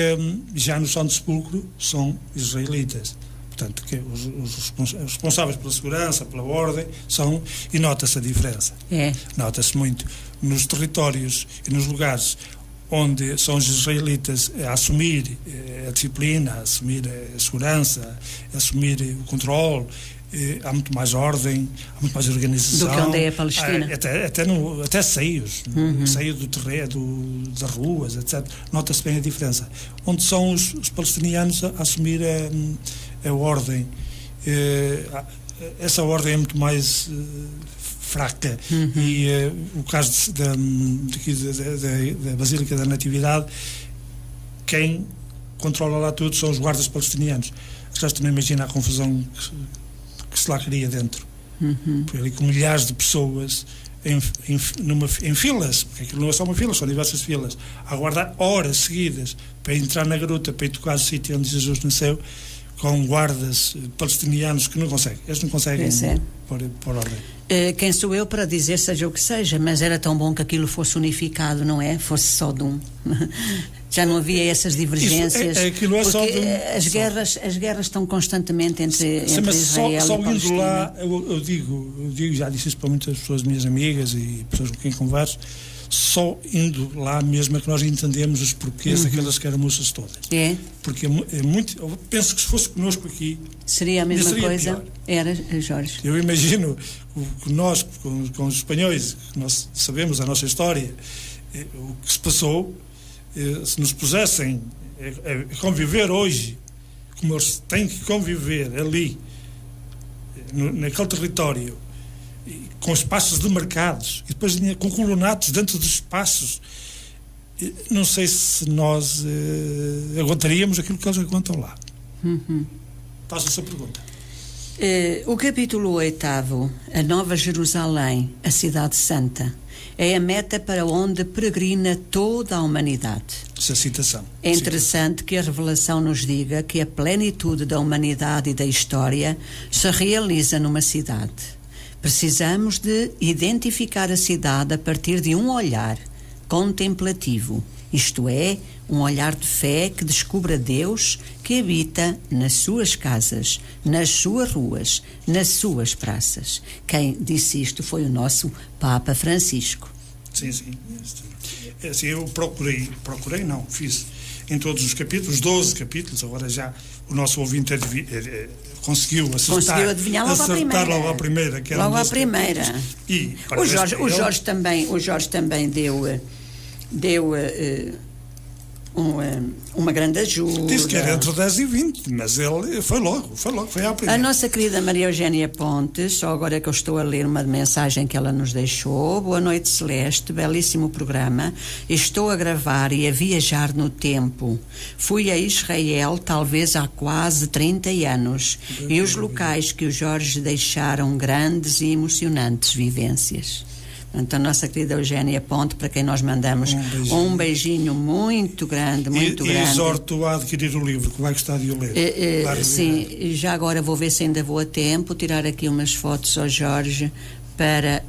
já no Santo Sepulcro são israelitas, portanto que os responsáveis pela segurança, pela ordem, são, e nota-se a diferença. Nota-se muito nos territórios e nos lugares onde são os israelitas a assumir a disciplina, a assumir a segurança, a assumir o controle, há muito mais ordem, há muito mais organização. Do que onde é a Palestina. Até seios, seio do terreno, das ruas, etc. Nota-se bem a diferença. Onde são os palestinianos a assumir a ordem. Essa ordem é muito mais fraca. E o caso da Basílica da Natividade, quem controla lá tudo são os guardas palestinianos. Aliás, tu não imagina a confusão que se lá cria dentro. Por ali com milhares de pessoas em filas, porque aquilo não é só uma fila, são diversas filas, a aguardar horas seguidas para entrar na gruta, para ir tocar o sítio onde Jesus nasceu, com guardas palestinianos que não conseguem. Eles não conseguem pôr ordem. Quem sou eu para dizer seja o que seja, mas era tão bom que aquilo fosse unificado, não é? Fosse só de um. Já não havia essas divergências. Aquilo é só de um. As guerras estão constantemente entre mas Israel só e Palestina. Indo lá, eu digo, já disse isso para muitas pessoas, minhas amigas e pessoas com quem converso, só indo lá mesmo é que nós entendemos os porquês daquelas escaramuças todas. Porque é muito. Eu penso que se fosse connosco aqui seria a mesma coisa. Pior. Era, Jorge. Eu imagino que nós, com os espanhóis, que nós sabemos a nossa história, o que se passou, se nos pusessem a conviver hoje, como eles têm que conviver ali, naquele território, com espaços demarcados e depois com colonatos dentro dos espaços, não sei se nós aguentaríamos aquilo que eles aguentam lá. Faço essa pergunta. O capítulo 8º, a Nova Jerusalém, a Cidade Santa, é a meta para onde peregrina toda a humanidade. Essa citação. É interessante que a revelação nos diga que a plenitude da humanidade e da história se realiza numa cidade. Precisamos de identificar a cidade a partir de um olhar contemplativo, isto é, um olhar de fé que descubra Deus que habita nas suas casas, nas suas ruas, nas suas praças. Quem disse isto foi o nosso Papa Francisco. Sim. Assim, eu fiz em todos os capítulos, 12 capítulos, agora já o nosso ouvinte conseguiu adivinhar logo à primeira. Que era logo à primeira. E o Jorge também deu uma grande ajuda. Disse que era entre 10 e 20, mas ele foi logo, foi à primeira. A nossa querida Maria Eugénia Pontes, só agora que eu estou a ler uma mensagem que ela nos deixou. Boa noite, Celeste, belíssimo programa. Estou a gravar e a viajar no tempo. Fui a Israel talvez há quase 30 anos e os locais que o Jorge deixaram grandes e emocionantes vivências. Portanto, a nossa querida Eugénia Ponte, para quem nós mandamos um beijinho muito grande, muito grande. E exorto a adquirir o livro, que vai gostar de o ler. Sim, já agora vou ver se ainda vou a tempo, tirar aqui umas fotos ao Jorge para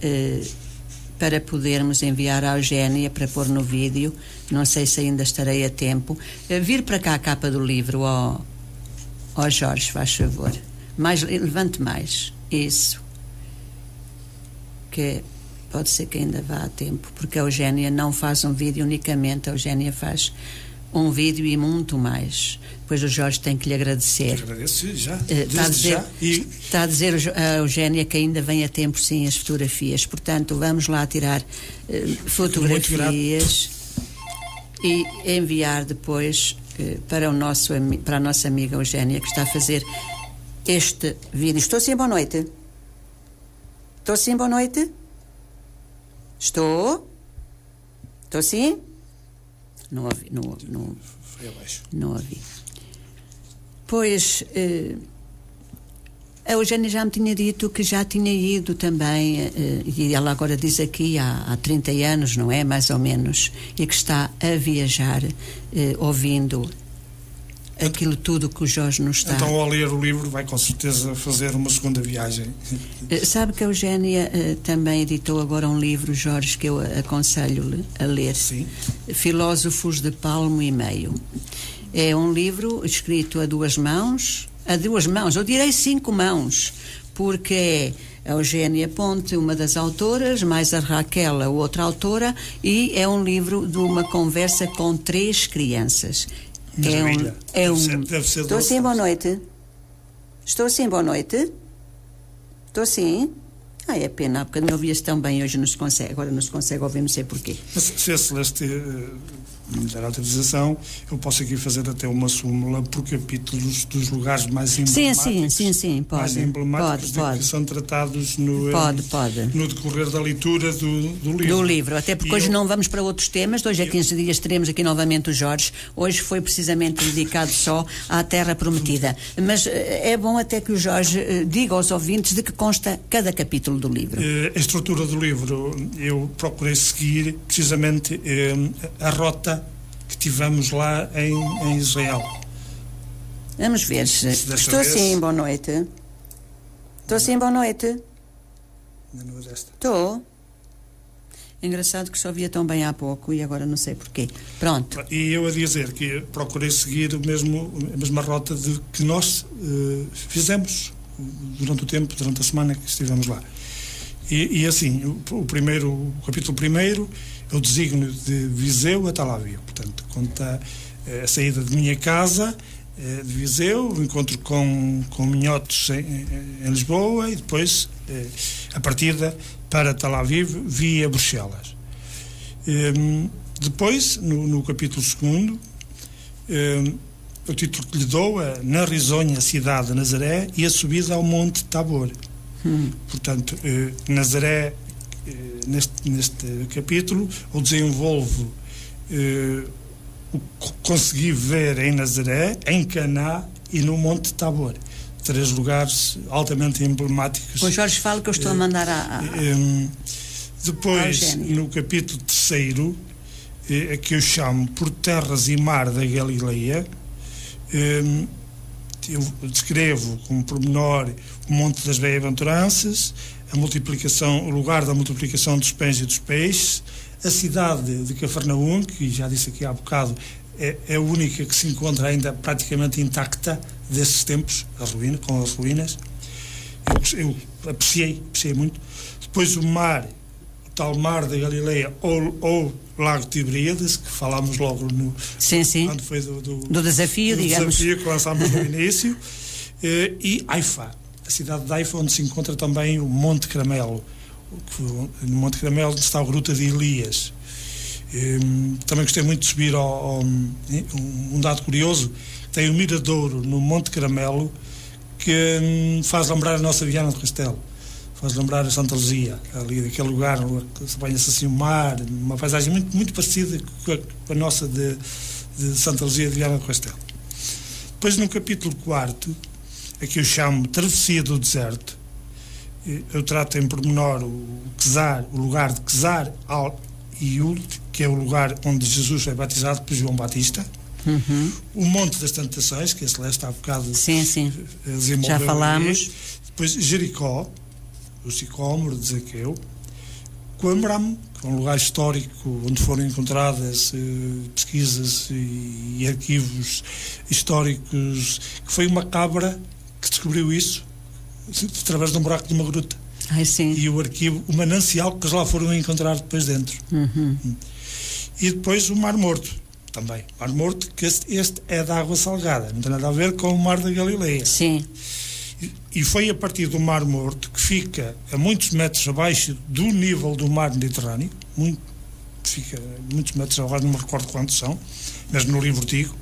podermos enviar à Eugénia para pôr no vídeo. Não sei se ainda estarei a tempo. Vir para cá a capa do livro, ó Jorge, faz favor. Levante mais. Isso. Que pode ser que ainda vá a tempo, porque a Eugénia não faz um vídeo unicamente, a Eugénia faz um vídeo e muito mais. Depois o Jorge tem que lhe agradecer. Agradeço já. Está a dizer a Eugénia que ainda vem a tempo, sim, as fotografias. Portanto, vamos lá tirar fotografias e enviar depois para a nossa amiga Eugénia, que está a fazer este vídeo. Estou sim, boa noite. Estou sim, boa noite? Estou sim? Não ouvi. Foi abaixo. Não ouvi. Pois, a Eugénia já me tinha dito que já tinha ido também, e ela agora diz aqui há 30 anos, não é? Mais ou menos, e que está a viajar, ouvindo aquilo tudo que o Jorge nos está... Então, ao ler o livro, vai com certeza fazer uma segunda viagem. Sabe que a Eugénia também editou agora um livro, Jorge, que eu aconselho-lhe a ler. Sim. Filósofos de Palmo e Meio. É um livro escrito a duas mãos, eu direi 5 mãos, porque é a Eugénia Ponte, uma das autoras, mais a Raquel, a outra autora, e é um livro de uma conversa com 3 crianças. Estou sim, boa noite. Estou sim, boa noite. Estou sim. É pena, porque me ouvia-se tão bem, hoje não se consegue, agora não se consegue ouvir, não sei porquê. Mas se a Celeste me der autorização, eu posso aqui fazer até uma súmula por capítulos dos lugares mais emblemáticos. Sim, pode. Mais emblemáticos que são tratados no decorrer da leitura do livro. Do livro, até porque hoje não vamos para outros temas, hoje a 15 dias teremos aqui novamente o Jorge, hoje foi precisamente dedicado só à Terra Prometida. Mas é bom até que o Jorge diga aos ouvintes de que consta cada capítulo do livro. A estrutura do livro, eu procurei seguir precisamente a rota que tivemos lá em Israel. Vamos ver. Estou sim, boa noite. Estou sim, boa noite. Estou. Engraçado que só via tão bem há pouco e agora não sei porquê. Pronto. E eu a dizer que procurei seguir a mesma rota que nós fizemos durante a semana que estivemos lá. E assim, o capítulo primeiro, eu designo de Viseu a Tel Aviv. Portanto, conta a saída de minha casa, de Viseu, o encontro com minhotos em Lisboa e depois a partida para Tel Aviv via Bruxelas. Depois, no capítulo segundo, o título que lhe dou é Na risonha cidade de Nazaré e a subida ao Monte Tabor. Portanto, Nazaré, neste capítulo, eu desenvolvo o que consegui ver em Nazaré, em Caná e no Monte Tabor. 3 lugares altamente emblemáticos. O Jorge fala que eu estou a mandar depois, no capítulo 3, que eu chamo Por Terras e Mar da Galileia, eu descrevo como pormenor o Monte das Bem-aventuranças, o lugar da multiplicação dos pães e dos peixes, a cidade de Cafarnaum, que já disse aqui há bocado, é a única que se encontra ainda praticamente intacta desses tempos, com as ruínas. Eu apreciei muito. Depois o mar, o tal Mar da Galileia ou Lago Tiberíades, que falámos logo quando foi do desafio, digamos. Desafio que lançámos no início. E Haifa, a cidade de Haifa, onde se encontra também o Monte Carmelo. No Monte Carmelo está a Gruta de Elias. Também gostei muito de subir um dado curioso, tem o Miradouro no Monte Carmelo, que faz lembrar a nossa Viana do Castelo, faz lembrar a Santa Luzia, ali daquele lugar que se banha-se assim o mar, uma paisagem muito, muito parecida com a nossa de Santa Luzia de Viana do Castelo. Depois, no capítulo 4, aqui eu chamo Travessia do Deserto, eu trato em pormenor o lugar de Quesar al-Iul, que é o lugar onde Jesus foi batizado por João Batista. O Monte das Tentações, que a Celeste há bocado já falámos. Depois Jericó, o sicômoro de Zaqueu. Qumran, que é um lugar histórico onde foram encontradas pesquisas e arquivos históricos, que foi uma cabra que descobriu isso através de um buraco de uma gruta. E o arquivo, o manancial que lá foram encontrar depois dentro. E depois o Mar Morto também. Mar Morto, que este é de água salgada, não tem nada a ver com o Mar da Galileia. E foi a partir do Mar Morto, que fica a muitos metros abaixo do nível do mar Mediterrâneo, fica muitos metros, agora não me recordo quantos são, mas no livro digo,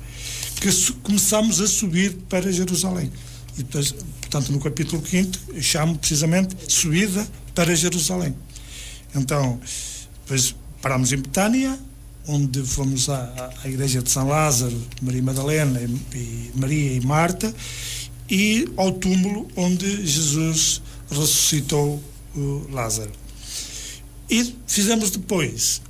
que começamos a subir para Jerusalém. E depois, portanto, no capítulo 5 chamo precisamente Subida para Jerusalém. Então, depois parámos em Betânia, onde fomos à igreja de São Lázaro, Maria Madalena e Maria e Marta, e ao túmulo onde Jesus ressuscitou Lázaro. E fizemos depois,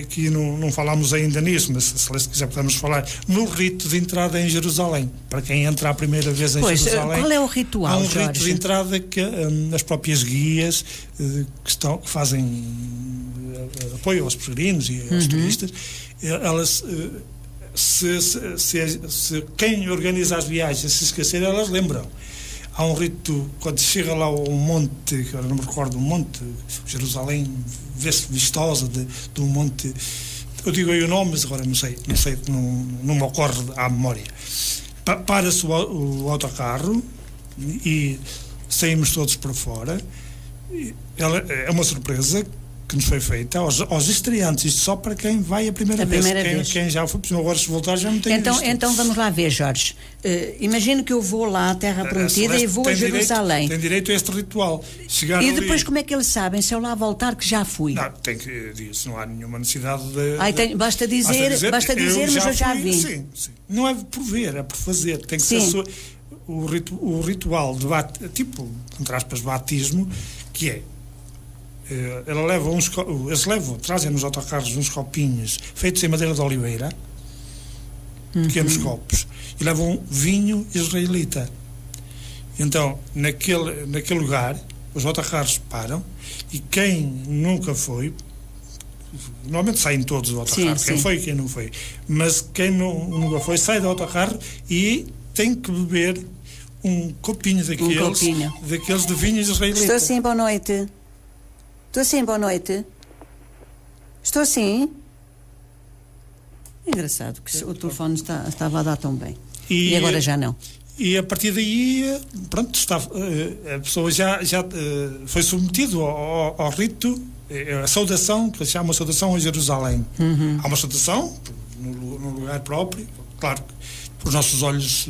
aqui não falámos ainda nisso, mas se quiser podemos falar, no rito de entrada em Jerusalém, para quem entra a primeira vez em Jerusalém. Qual é o ritual, há um Jorge? rito de entrada que as próprias guias que fazem apoio aos peregrinos e aos turistas, elas se quem organiza as viagens se esquecer, elas lembram. Há um rito, quando chega lá ao monte, que eu não me recordo, um monte, Jerusalém, vê-se vistosa de um monte, eu digo aí o nome, mas agora não sei, não me ocorre à memória. Para-se o autocarro e saímos todos para fora. É uma surpresa que nos foi feita aos estreantes, isto só para quem vai a primeira vez. Quem já foi, agora se voltar já não tem visto. Então vamos lá ver, Jorge. Imagino que eu vou lá à Terra Prometida e vou a Jerusalém. Tem direito a este ritual. E depois como é que eles sabem se eu lá voltar que já fui? Não, não há nenhuma necessidade de... Basta dizer, mas eu já vi. Sim. Não é por ver, é por fazer. Tem que ser o ritual de entre aspas, batismo, que é trazem nos autocarros uns copinhos feitos em madeira de oliveira, pequenos copos, e levam vinho israelita. Então, naquele lugar, os autocarros param e quem nunca foi, normalmente saem todos do autocarro, quem foi e quem não foi, mas quem nunca foi, sai do autocarro e tem que beber um copinho daqueles de vinho israelita. Estou sim, boa noite. Estou sim. Engraçado que o telefone estava a dar tão bem. E agora já não. E a partir daí, pronto, a pessoa já foi submetido ao rito, a saudação, que se chama saudação a Jerusalém. Há uma saudação no lugar próprio, claro que os nossos olhos...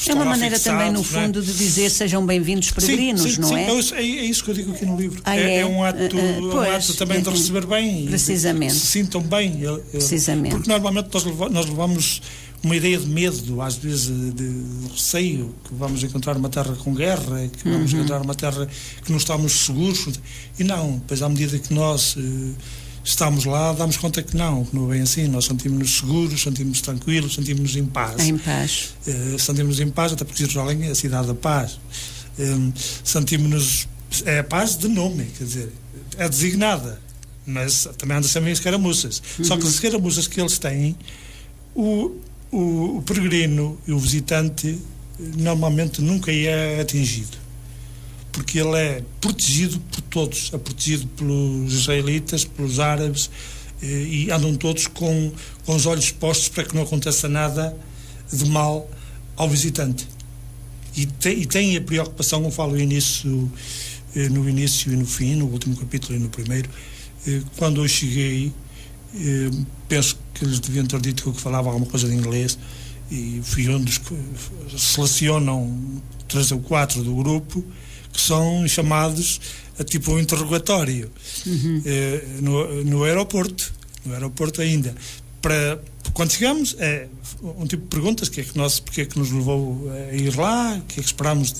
É uma maneira também, no fundo, de dizer sejam bem-vindos peregrinos, não é? É isso que eu digo aqui no livro. É um ato também de receber bem. Precisamente. E se sintam bem. Precisamente. Porque normalmente nós levamos uma ideia de medo, às vezes de receio, que vamos encontrar uma terra com guerra, que vamos encontrar uma terra que não estamos seguros. E não, depois à medida que nós... estamos lá, damos conta que não é bem assim. Nós sentimos-nos seguros, sentimos-nos tranquilos, sentimos-nos em paz. Sentimos-nos em paz, até porque Jerusalém é a cidade da paz. Sentimos-nos... É a paz de nome, quer dizer, é designada, mas também anda sempre em escaramuças. Só que as escaramuças que eles têm, o peregrino e o visitante normalmente nunca é atingido, porque ele é protegido por todos, é protegido pelos israelitas, pelos árabes, e andam todos com os olhos postos para que não aconteça nada de mal ao visitante. E tem a preocupação, como falo no início e no fim, no último capítulo e no primeiro. Quando eu cheguei, penso que eles deviam ter dito que eu falava alguma coisa de inglês, e fui um dos que selecionam 3 ou 4 do grupo, que são chamados a tipo um interrogatório no aeroporto ainda. Quando chegamos, é um tipo de perguntas: porque é que nos levou a ir lá, o que é que esperámos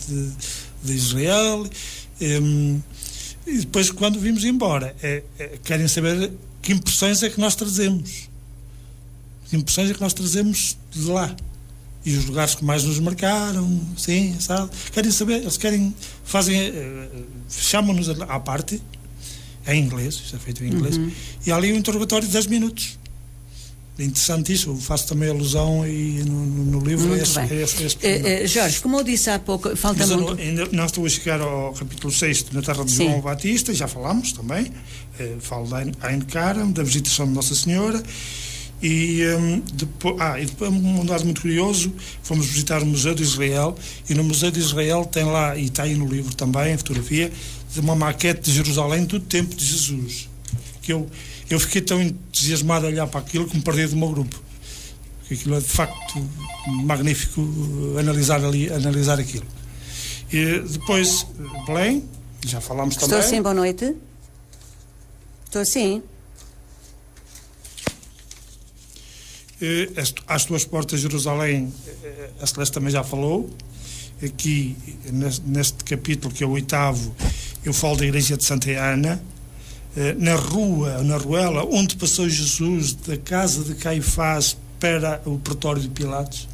de Israel, e depois, quando vimos embora, querem saber que impressões é que nós trazemos, de lá. E os lugares que mais nos marcaram, sim, sabe? Querem saber, eles chamam-nos à parte, em inglês, isto é feito em inglês, e há ali um interrogatório de 10 minutos. É interessante isso, eu faço também alusão e no livro Jorge, como eu disse há pouco, falta muito... Ainda não estou a chegar ao capítulo 6 na terra de João Batista, já falámos também, falo da Ein Karam, da visitação de Nossa Senhora. E depois um dado muito curioso, fomos visitar o Museu de Israel, e no Museu de Israel tem lá, e está aí no livro também, a fotografia de uma maquete de Jerusalém do tempo de Jesus, que eu fiquei tão entusiasmado a olhar para aquilo que me perdi do meu grupo, porque aquilo é de facto magnífico, analisar aquilo. E depois Belém, Já falámos também. Estou sim, boa noite. Estou sim. Às tuas portas, Jerusalém, a Celeste também já falou. Aqui, neste capítulo, que é o 8º, eu falo da igreja de Santa Ana. Na ruela, onde passou Jesus, da casa de Caifás para o pretório de Pilatos.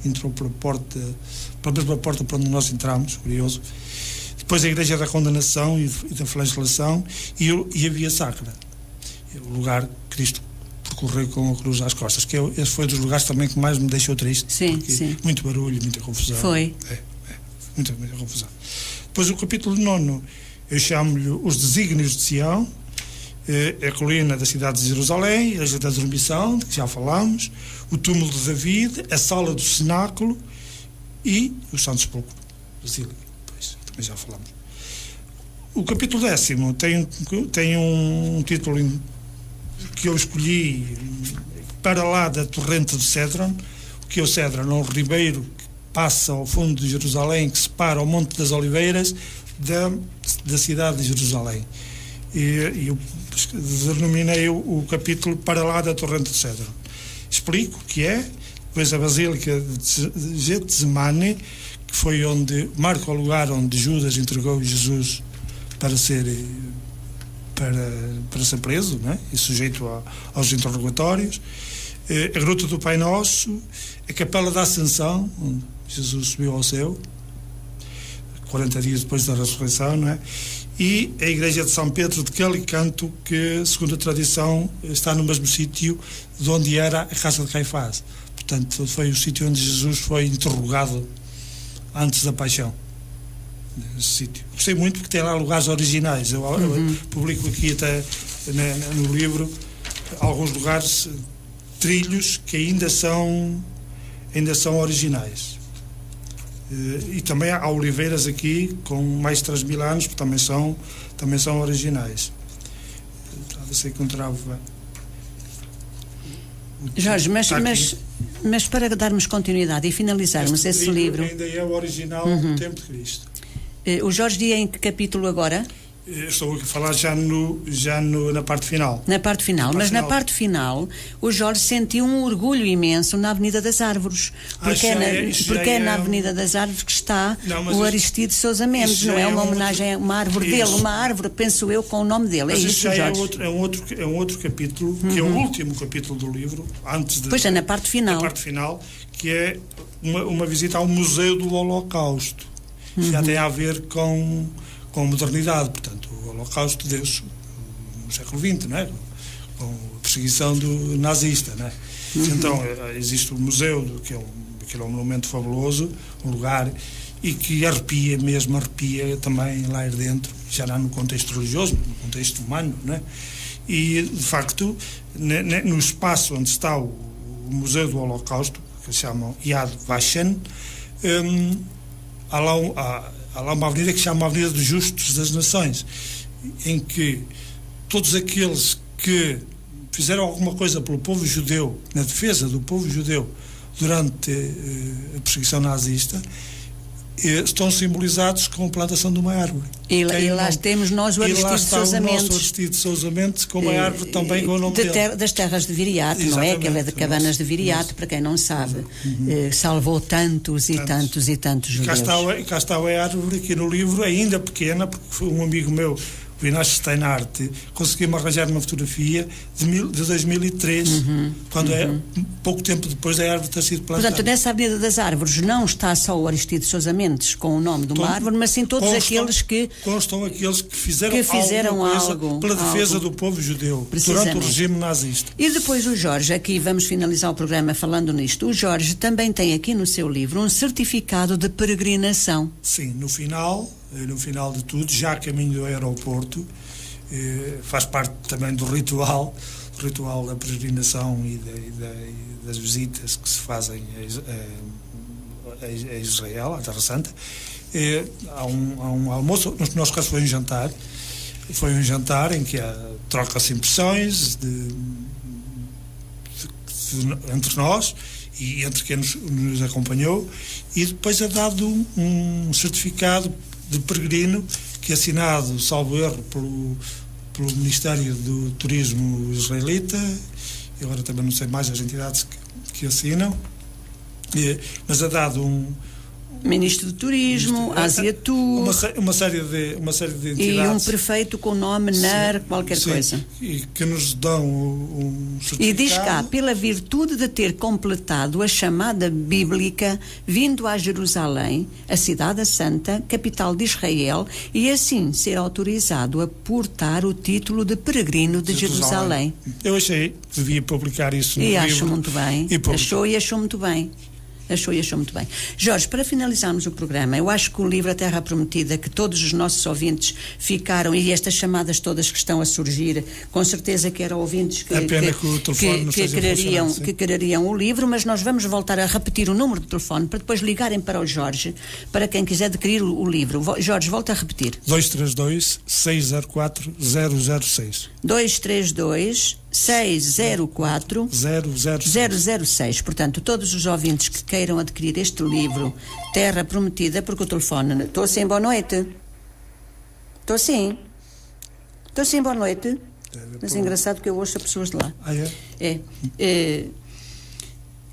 Entrou pela mesma porta por onde nós entramos, curioso. Depois a igreja da condenação e da flagelação e a via sacra, o lugar que Cristo percorreu com a cruz às costas, que esse foi dos lugares também que mais me deixou triste. Sim, sim. Muito barulho, muita confusão. Foi. Muita confusão. Depois o capítulo 9, eu chamo-lhe os desígnios de Sião, a colina da cidade de Jerusalém, a igreja da dormição, de que já falámos, o túmulo de David, a sala do cenáculo e o Santo Sepulcro, Basílica, também já falámos. O capítulo 10 tem um título que eu escolhi, para lá da torrente de Cédron. O que é o Cédron? É um ribeiro que passa ao fundo de Jerusalém, que separa o Monte das Oliveiras da cidade de Jerusalém. E eu denominei o capítulo para lá da torrente de Cédron. Explico o que é. Depois a Basílica de Getsemane, que foi marca o lugar onde Judas entregou Jesus para ser preso, né? E sujeito aos interrogatórios. A Gruta do Pai Nosso, a Capela da Ascensão, onde Jesus subiu ao céu 40 dias depois da ressurreição, não é? E a igreja de São Pedro de Calicanto, que, segundo a tradição, está no mesmo sítio de onde era a casa de Caifás. Portanto, foi o sítio onde Jesus foi interrogado antes da paixão. Nesse sítio. Gostei muito porque tem lá lugares originais. Eu publico aqui até no livro alguns lugares, trilhos que ainda são originais. E também há oliveiras aqui com mais de 3.000 anos que também são originais. Talvez se encontrava. Jorge, mas para darmos continuidade e finalizarmos esse livro ainda é o original do tempo de Cristo. O Jorge dia em que capítulo agora? Estou a falar já na parte final. Na parte final. Na parte final, o Jorge sentiu um orgulho imenso na Avenida das Árvores. Porque é na Avenida das Árvores que está o Aristides Sousa Mendes. Não é uma homenagem a uma árvore dele, uma árvore, penso eu, com o nome dele. Mas é isso, Jorge? É um outro capítulo, que é o último capítulo do livro, Pois é, na parte final. Na parte final, que é uma visita ao Museu do Holocausto. Que já tem a ver com modernidade. Portanto, o Holocausto deu-se no século XX, não é? Com a perseguição do nazista, não é? Então, existe o museu, que é um monumento fabuloso, um lugar, e que arrepia também lá dentro, já não no contexto religioso, no contexto humano, não é? E, de facto, no espaço onde está o Museu do Holocausto, que se chama Yad Vashem, há lá uma avenida que se chama a Avenida dos Justos das Nações, em que todos aqueles que fizeram alguma coisa pelo povo judeu, na defesa do povo judeu durante a perseguição nazista, estão simbolizados com a plantação de uma árvore. E lá temos nós o Aristides Sousa Mendes. O nosso Aristides Sousa Mendes, com uma árvore também com o nome dele. Das terras de Viriato, não é? Que ele é de Cabanas de Viriato, para quem não sabe. Salvou tantos e tantos e tantos judeus. Cá está a árvore aqui no livro, ainda pequena, porque foi um amigo meu, o Inácio Steinhardt, conseguimos arranjar uma fotografia de 2003, quando é pouco tempo depois da árvore ter sido plantada. Portanto, nessa Avenida das Árvores não está só o Aristides Sousa Mendes com o nome de uma árvore, mas sim todos aqueles que constam aqueles que fizeram algo pela defesa do povo judeu durante o regime nazista. E depois o Jorge, aqui vamos finalizar o programa falando nisto, o Jorge também tem aqui no seu livro um certificado de peregrinação. Sim, no final de tudo, já a caminho do aeroporto, faz parte também do ritual da peregrinação e das visitas que se fazem a Israel, à Terra Santa. Há um almoço, no nosso caso foi um jantar em que troca-se impressões entre nós e entre quem nos acompanhou, e depois é dado um certificado de peregrino que é assinado, salvo erro, pelo Ministério do Turismo israelita, e agora também não sei mais as entidades que assinam, mas é dado Ministro do Turismo, Ásia Tour, uma série de entidades. E um prefeito com o nome NAR, qualquer coisa. E que nos dão um certificado. E diz cá, pela virtude de ter completado a chamada bíblica, vindo a Jerusalém, a cidade santa, capital de Israel, e assim ser autorizado a portar o título de peregrino de Jerusalém. Eu achei que devia publicar isso no livro. E acho muito bem. Achou muito bem. Achou muito bem. Jorge, para finalizarmos o programa, eu acho que o livro A Terra Prometida, que todos os nossos ouvintes ficaram, e estas chamadas todas que estão a surgir, com certeza que eram ouvintes que quereriam o livro, mas nós vamos voltar a repetir o número de telefone para depois ligarem para o Jorge, para quem quiser adquirir o livro. Jorge, volta a repetir. 232-604-006. 232-604-006. Portanto, todos os ouvintes que queiram adquirir este livro, Terra Prometida, porque o telefone... Estou sim, boa noite. Estou sim, boa noite. Mas é engraçado que eu ouço pessoas de lá.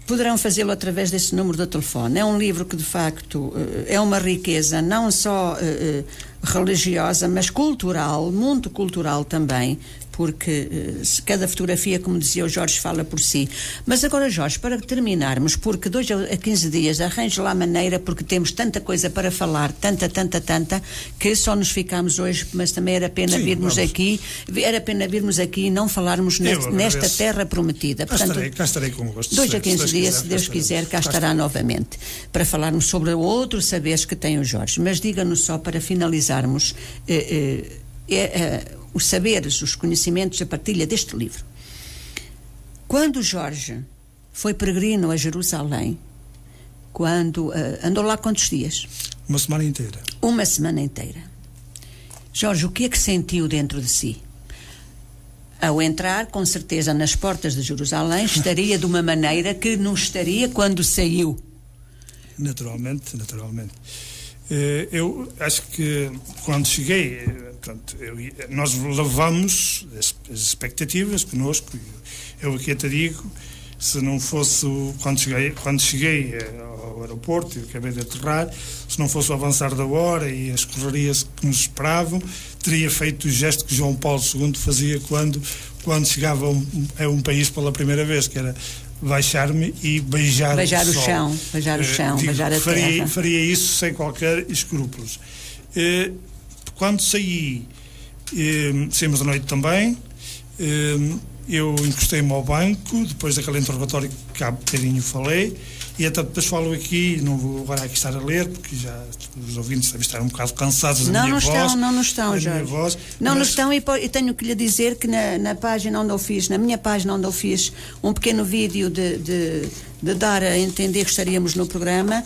Poderão fazê-lo através desse número de telefone. É um livro que, de facto, é uma riqueza não só religiosa, mas cultural, muito cultural também, porque cada fotografia, como dizia o Jorge, fala por si. Mas agora, Jorge, para terminarmos, porque 2 a 15 dias arranje lá a maneira, porque temos tanta coisa para falar, tanta, que só nos ficamos hoje, mas também era pena virmos aqui e não falarmos nesta Terra Prometida. Portanto, cá estarei com gosto. 2 a 15 dias, se Deus quiser, cá estará novamente, para falarmos sobre outros saberes que tem o Jorge. Mas diga-nos só, para finalizarmos, os saberes, os conhecimentos, a partilha deste livro. Quando o Jorge foi peregrino a Jerusalém, andou lá quantos dias? Uma semana inteira. Uma semana inteira. Jorge, o que é que sentiu dentro de si? Ao entrar, com certeza, nas portas de Jerusalém, estaria de uma maneira que não estaria quando saiu. Naturalmente. Eu acho que quando cheguei, nós levamos as expectativas connosco. Eu aqui até digo, se não fosse quando cheguei ao aeroporto, eu acabei de aterrar, se não fosse o avançar da hora e as correrias que nos esperavam, teria feito o gesto que João Paulo II fazia quando chegava a um país pela primeira vez, que era baixar-me e beijar o chão, beijar a terra. Faria isso sem qualquer escrúpulos. Quando saímos à noite também, eu encostei-me ao banco, depois daquele interrogatório que há bocadinho falei, e até depois falo aqui, não vou agora aqui estar a ler, porque já os ouvintes devem estar um bocado cansados da minha voz. Não estão, Jorge. Não estão, e tenho que lhe dizer que na página onde eu fiz, na minha página onde eu fiz um pequeno vídeo de dar a entender que estaríamos no programa,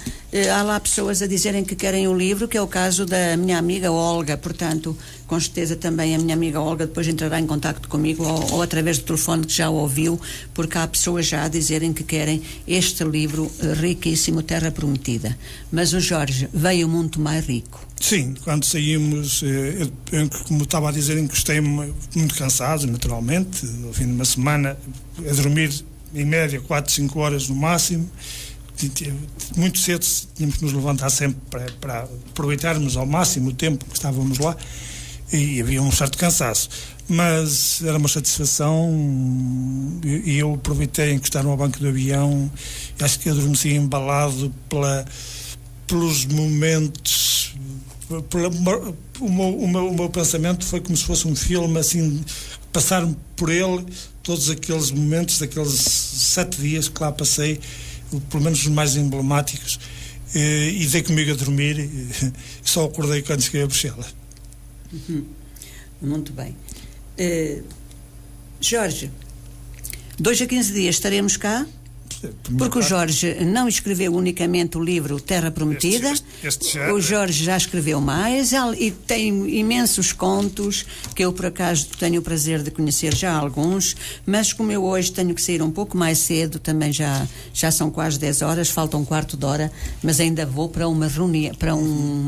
há lá pessoas a dizerem que querem o livro, que é o caso da minha amiga Olga. Portanto, com certeza também a minha amiga Olga depois entrará em contacto comigo ou através do telefone, que já o ouviu, porque há pessoas já a dizerem que querem este livro riquíssimo, Terra Prometida. Mas o Jorge veio muito mais rico. Sim, quando saímos, eu, como estava a dizer, encostei-me muito cansado, naturalmente, ao fim de uma semana, a dormir em média 4, 5 horas no máximo. Muito cedo tínhamos que nos levantar sempre para aproveitarmos ao máximo o tempo que estávamos lá, e havia um certo cansaço, mas era uma satisfação, e eu aproveitei encostar-me ao banco do avião. Acho que adormeci embalado pelos momentos. O meu pensamento foi como se fosse um filme, assim, passar-me por ele todos aqueles momentos, daqueles 7 dias que lá passei, pelo menos os mais emblemáticos, e dei comigo a dormir, e só acordei quando cheguei a Bruxelas. Muito bem. Jorge, 2 a 15 dias estaremos cá? Porque o Jorge não escreveu unicamente o livro Terra Prometida, o Jorge já escreveu mais e tem imensos contos que eu por acaso tenho o prazer de conhecer já alguns, mas como eu hoje tenho que sair um pouco mais cedo, também já são quase 10 horas, falta um quarto de hora, mas ainda vou para uma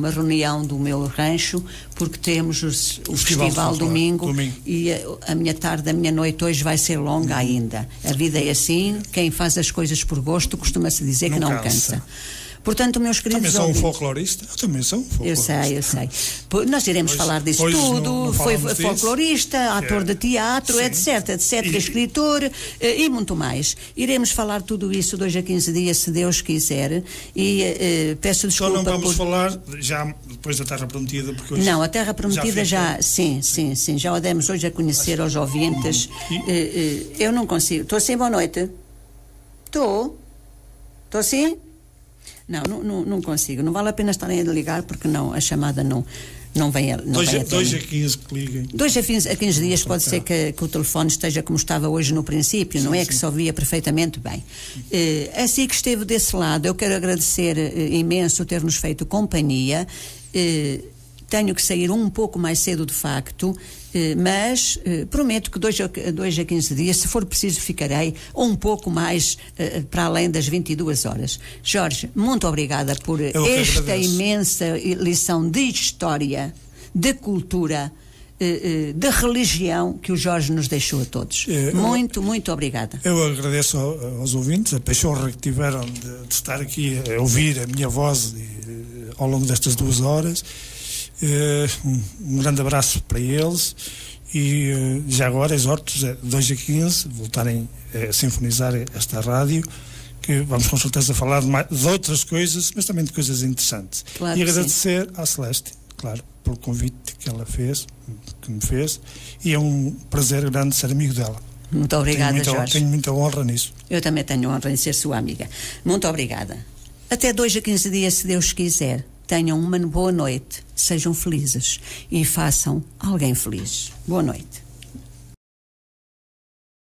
reunião do meu rancho, porque temos o festival domingo. E a minha tarde, a minha noite hoje vai ser longa ainda. A vida é assim, quem faz as coisas por gosto costuma-se dizer que não cansa. Portanto, meus queridos também sou um folclorista. Eu também sou um folclorista. Eu sei. Nós iremos falar disso tudo. Foi folclorista, ator de teatro, etc, escritor e muito mais. Iremos falar tudo isso 2 a 15 dias, se Deus quiser. E peço desculpa. Só não vamos falar já depois da Terra Prometida, porque hoje não, a Terra Prometida sim, já a demos hoje a conhecer aos ouvintes. Eu não consigo. Estou assim, boa noite. Estou assim? Não consigo. Não vale a pena estarem a ligar porque não, a chamada não vem a 2 a 15 que liguem. 2 a 15 dias pode ser que o telefone esteja como estava hoje no princípio, não é? Que se ouvia perfeitamente bem. Assim que esteve desse lado, eu quero agradecer imenso ter-nos feito companhia. Tenho que sair um pouco mais cedo de facto, mas prometo que 2 a 15 dias, se for preciso, ficarei um pouco mais para além das 22 horas. Jorge, muito obrigada por esta imensa lição de história, de cultura, de religião que o Jorge nos deixou a todos. Muito obrigada. Eu agradeço aos ouvintes a pachorra que tiveram de estar aqui a ouvir a minha voz ao longo destas 2 horas. Um grande abraço para eles e já agora exorto-os a 2 a 15 voltarem a sinfonizar esta rádio, que vamos com certeza falar de outras coisas, mas também de coisas interessantes. Claro, e agradecer à Celeste, claro, pelo convite que me fez, e é um prazer grande ser amigo dela. Muito obrigada, Jorge. Tenho muita honra nisso. Eu também tenho honra em ser sua amiga. Muito obrigada. Até 2 a 15 dias, se Deus quiser. Tenham uma boa noite, sejam felizes e façam alguém feliz. Boa noite.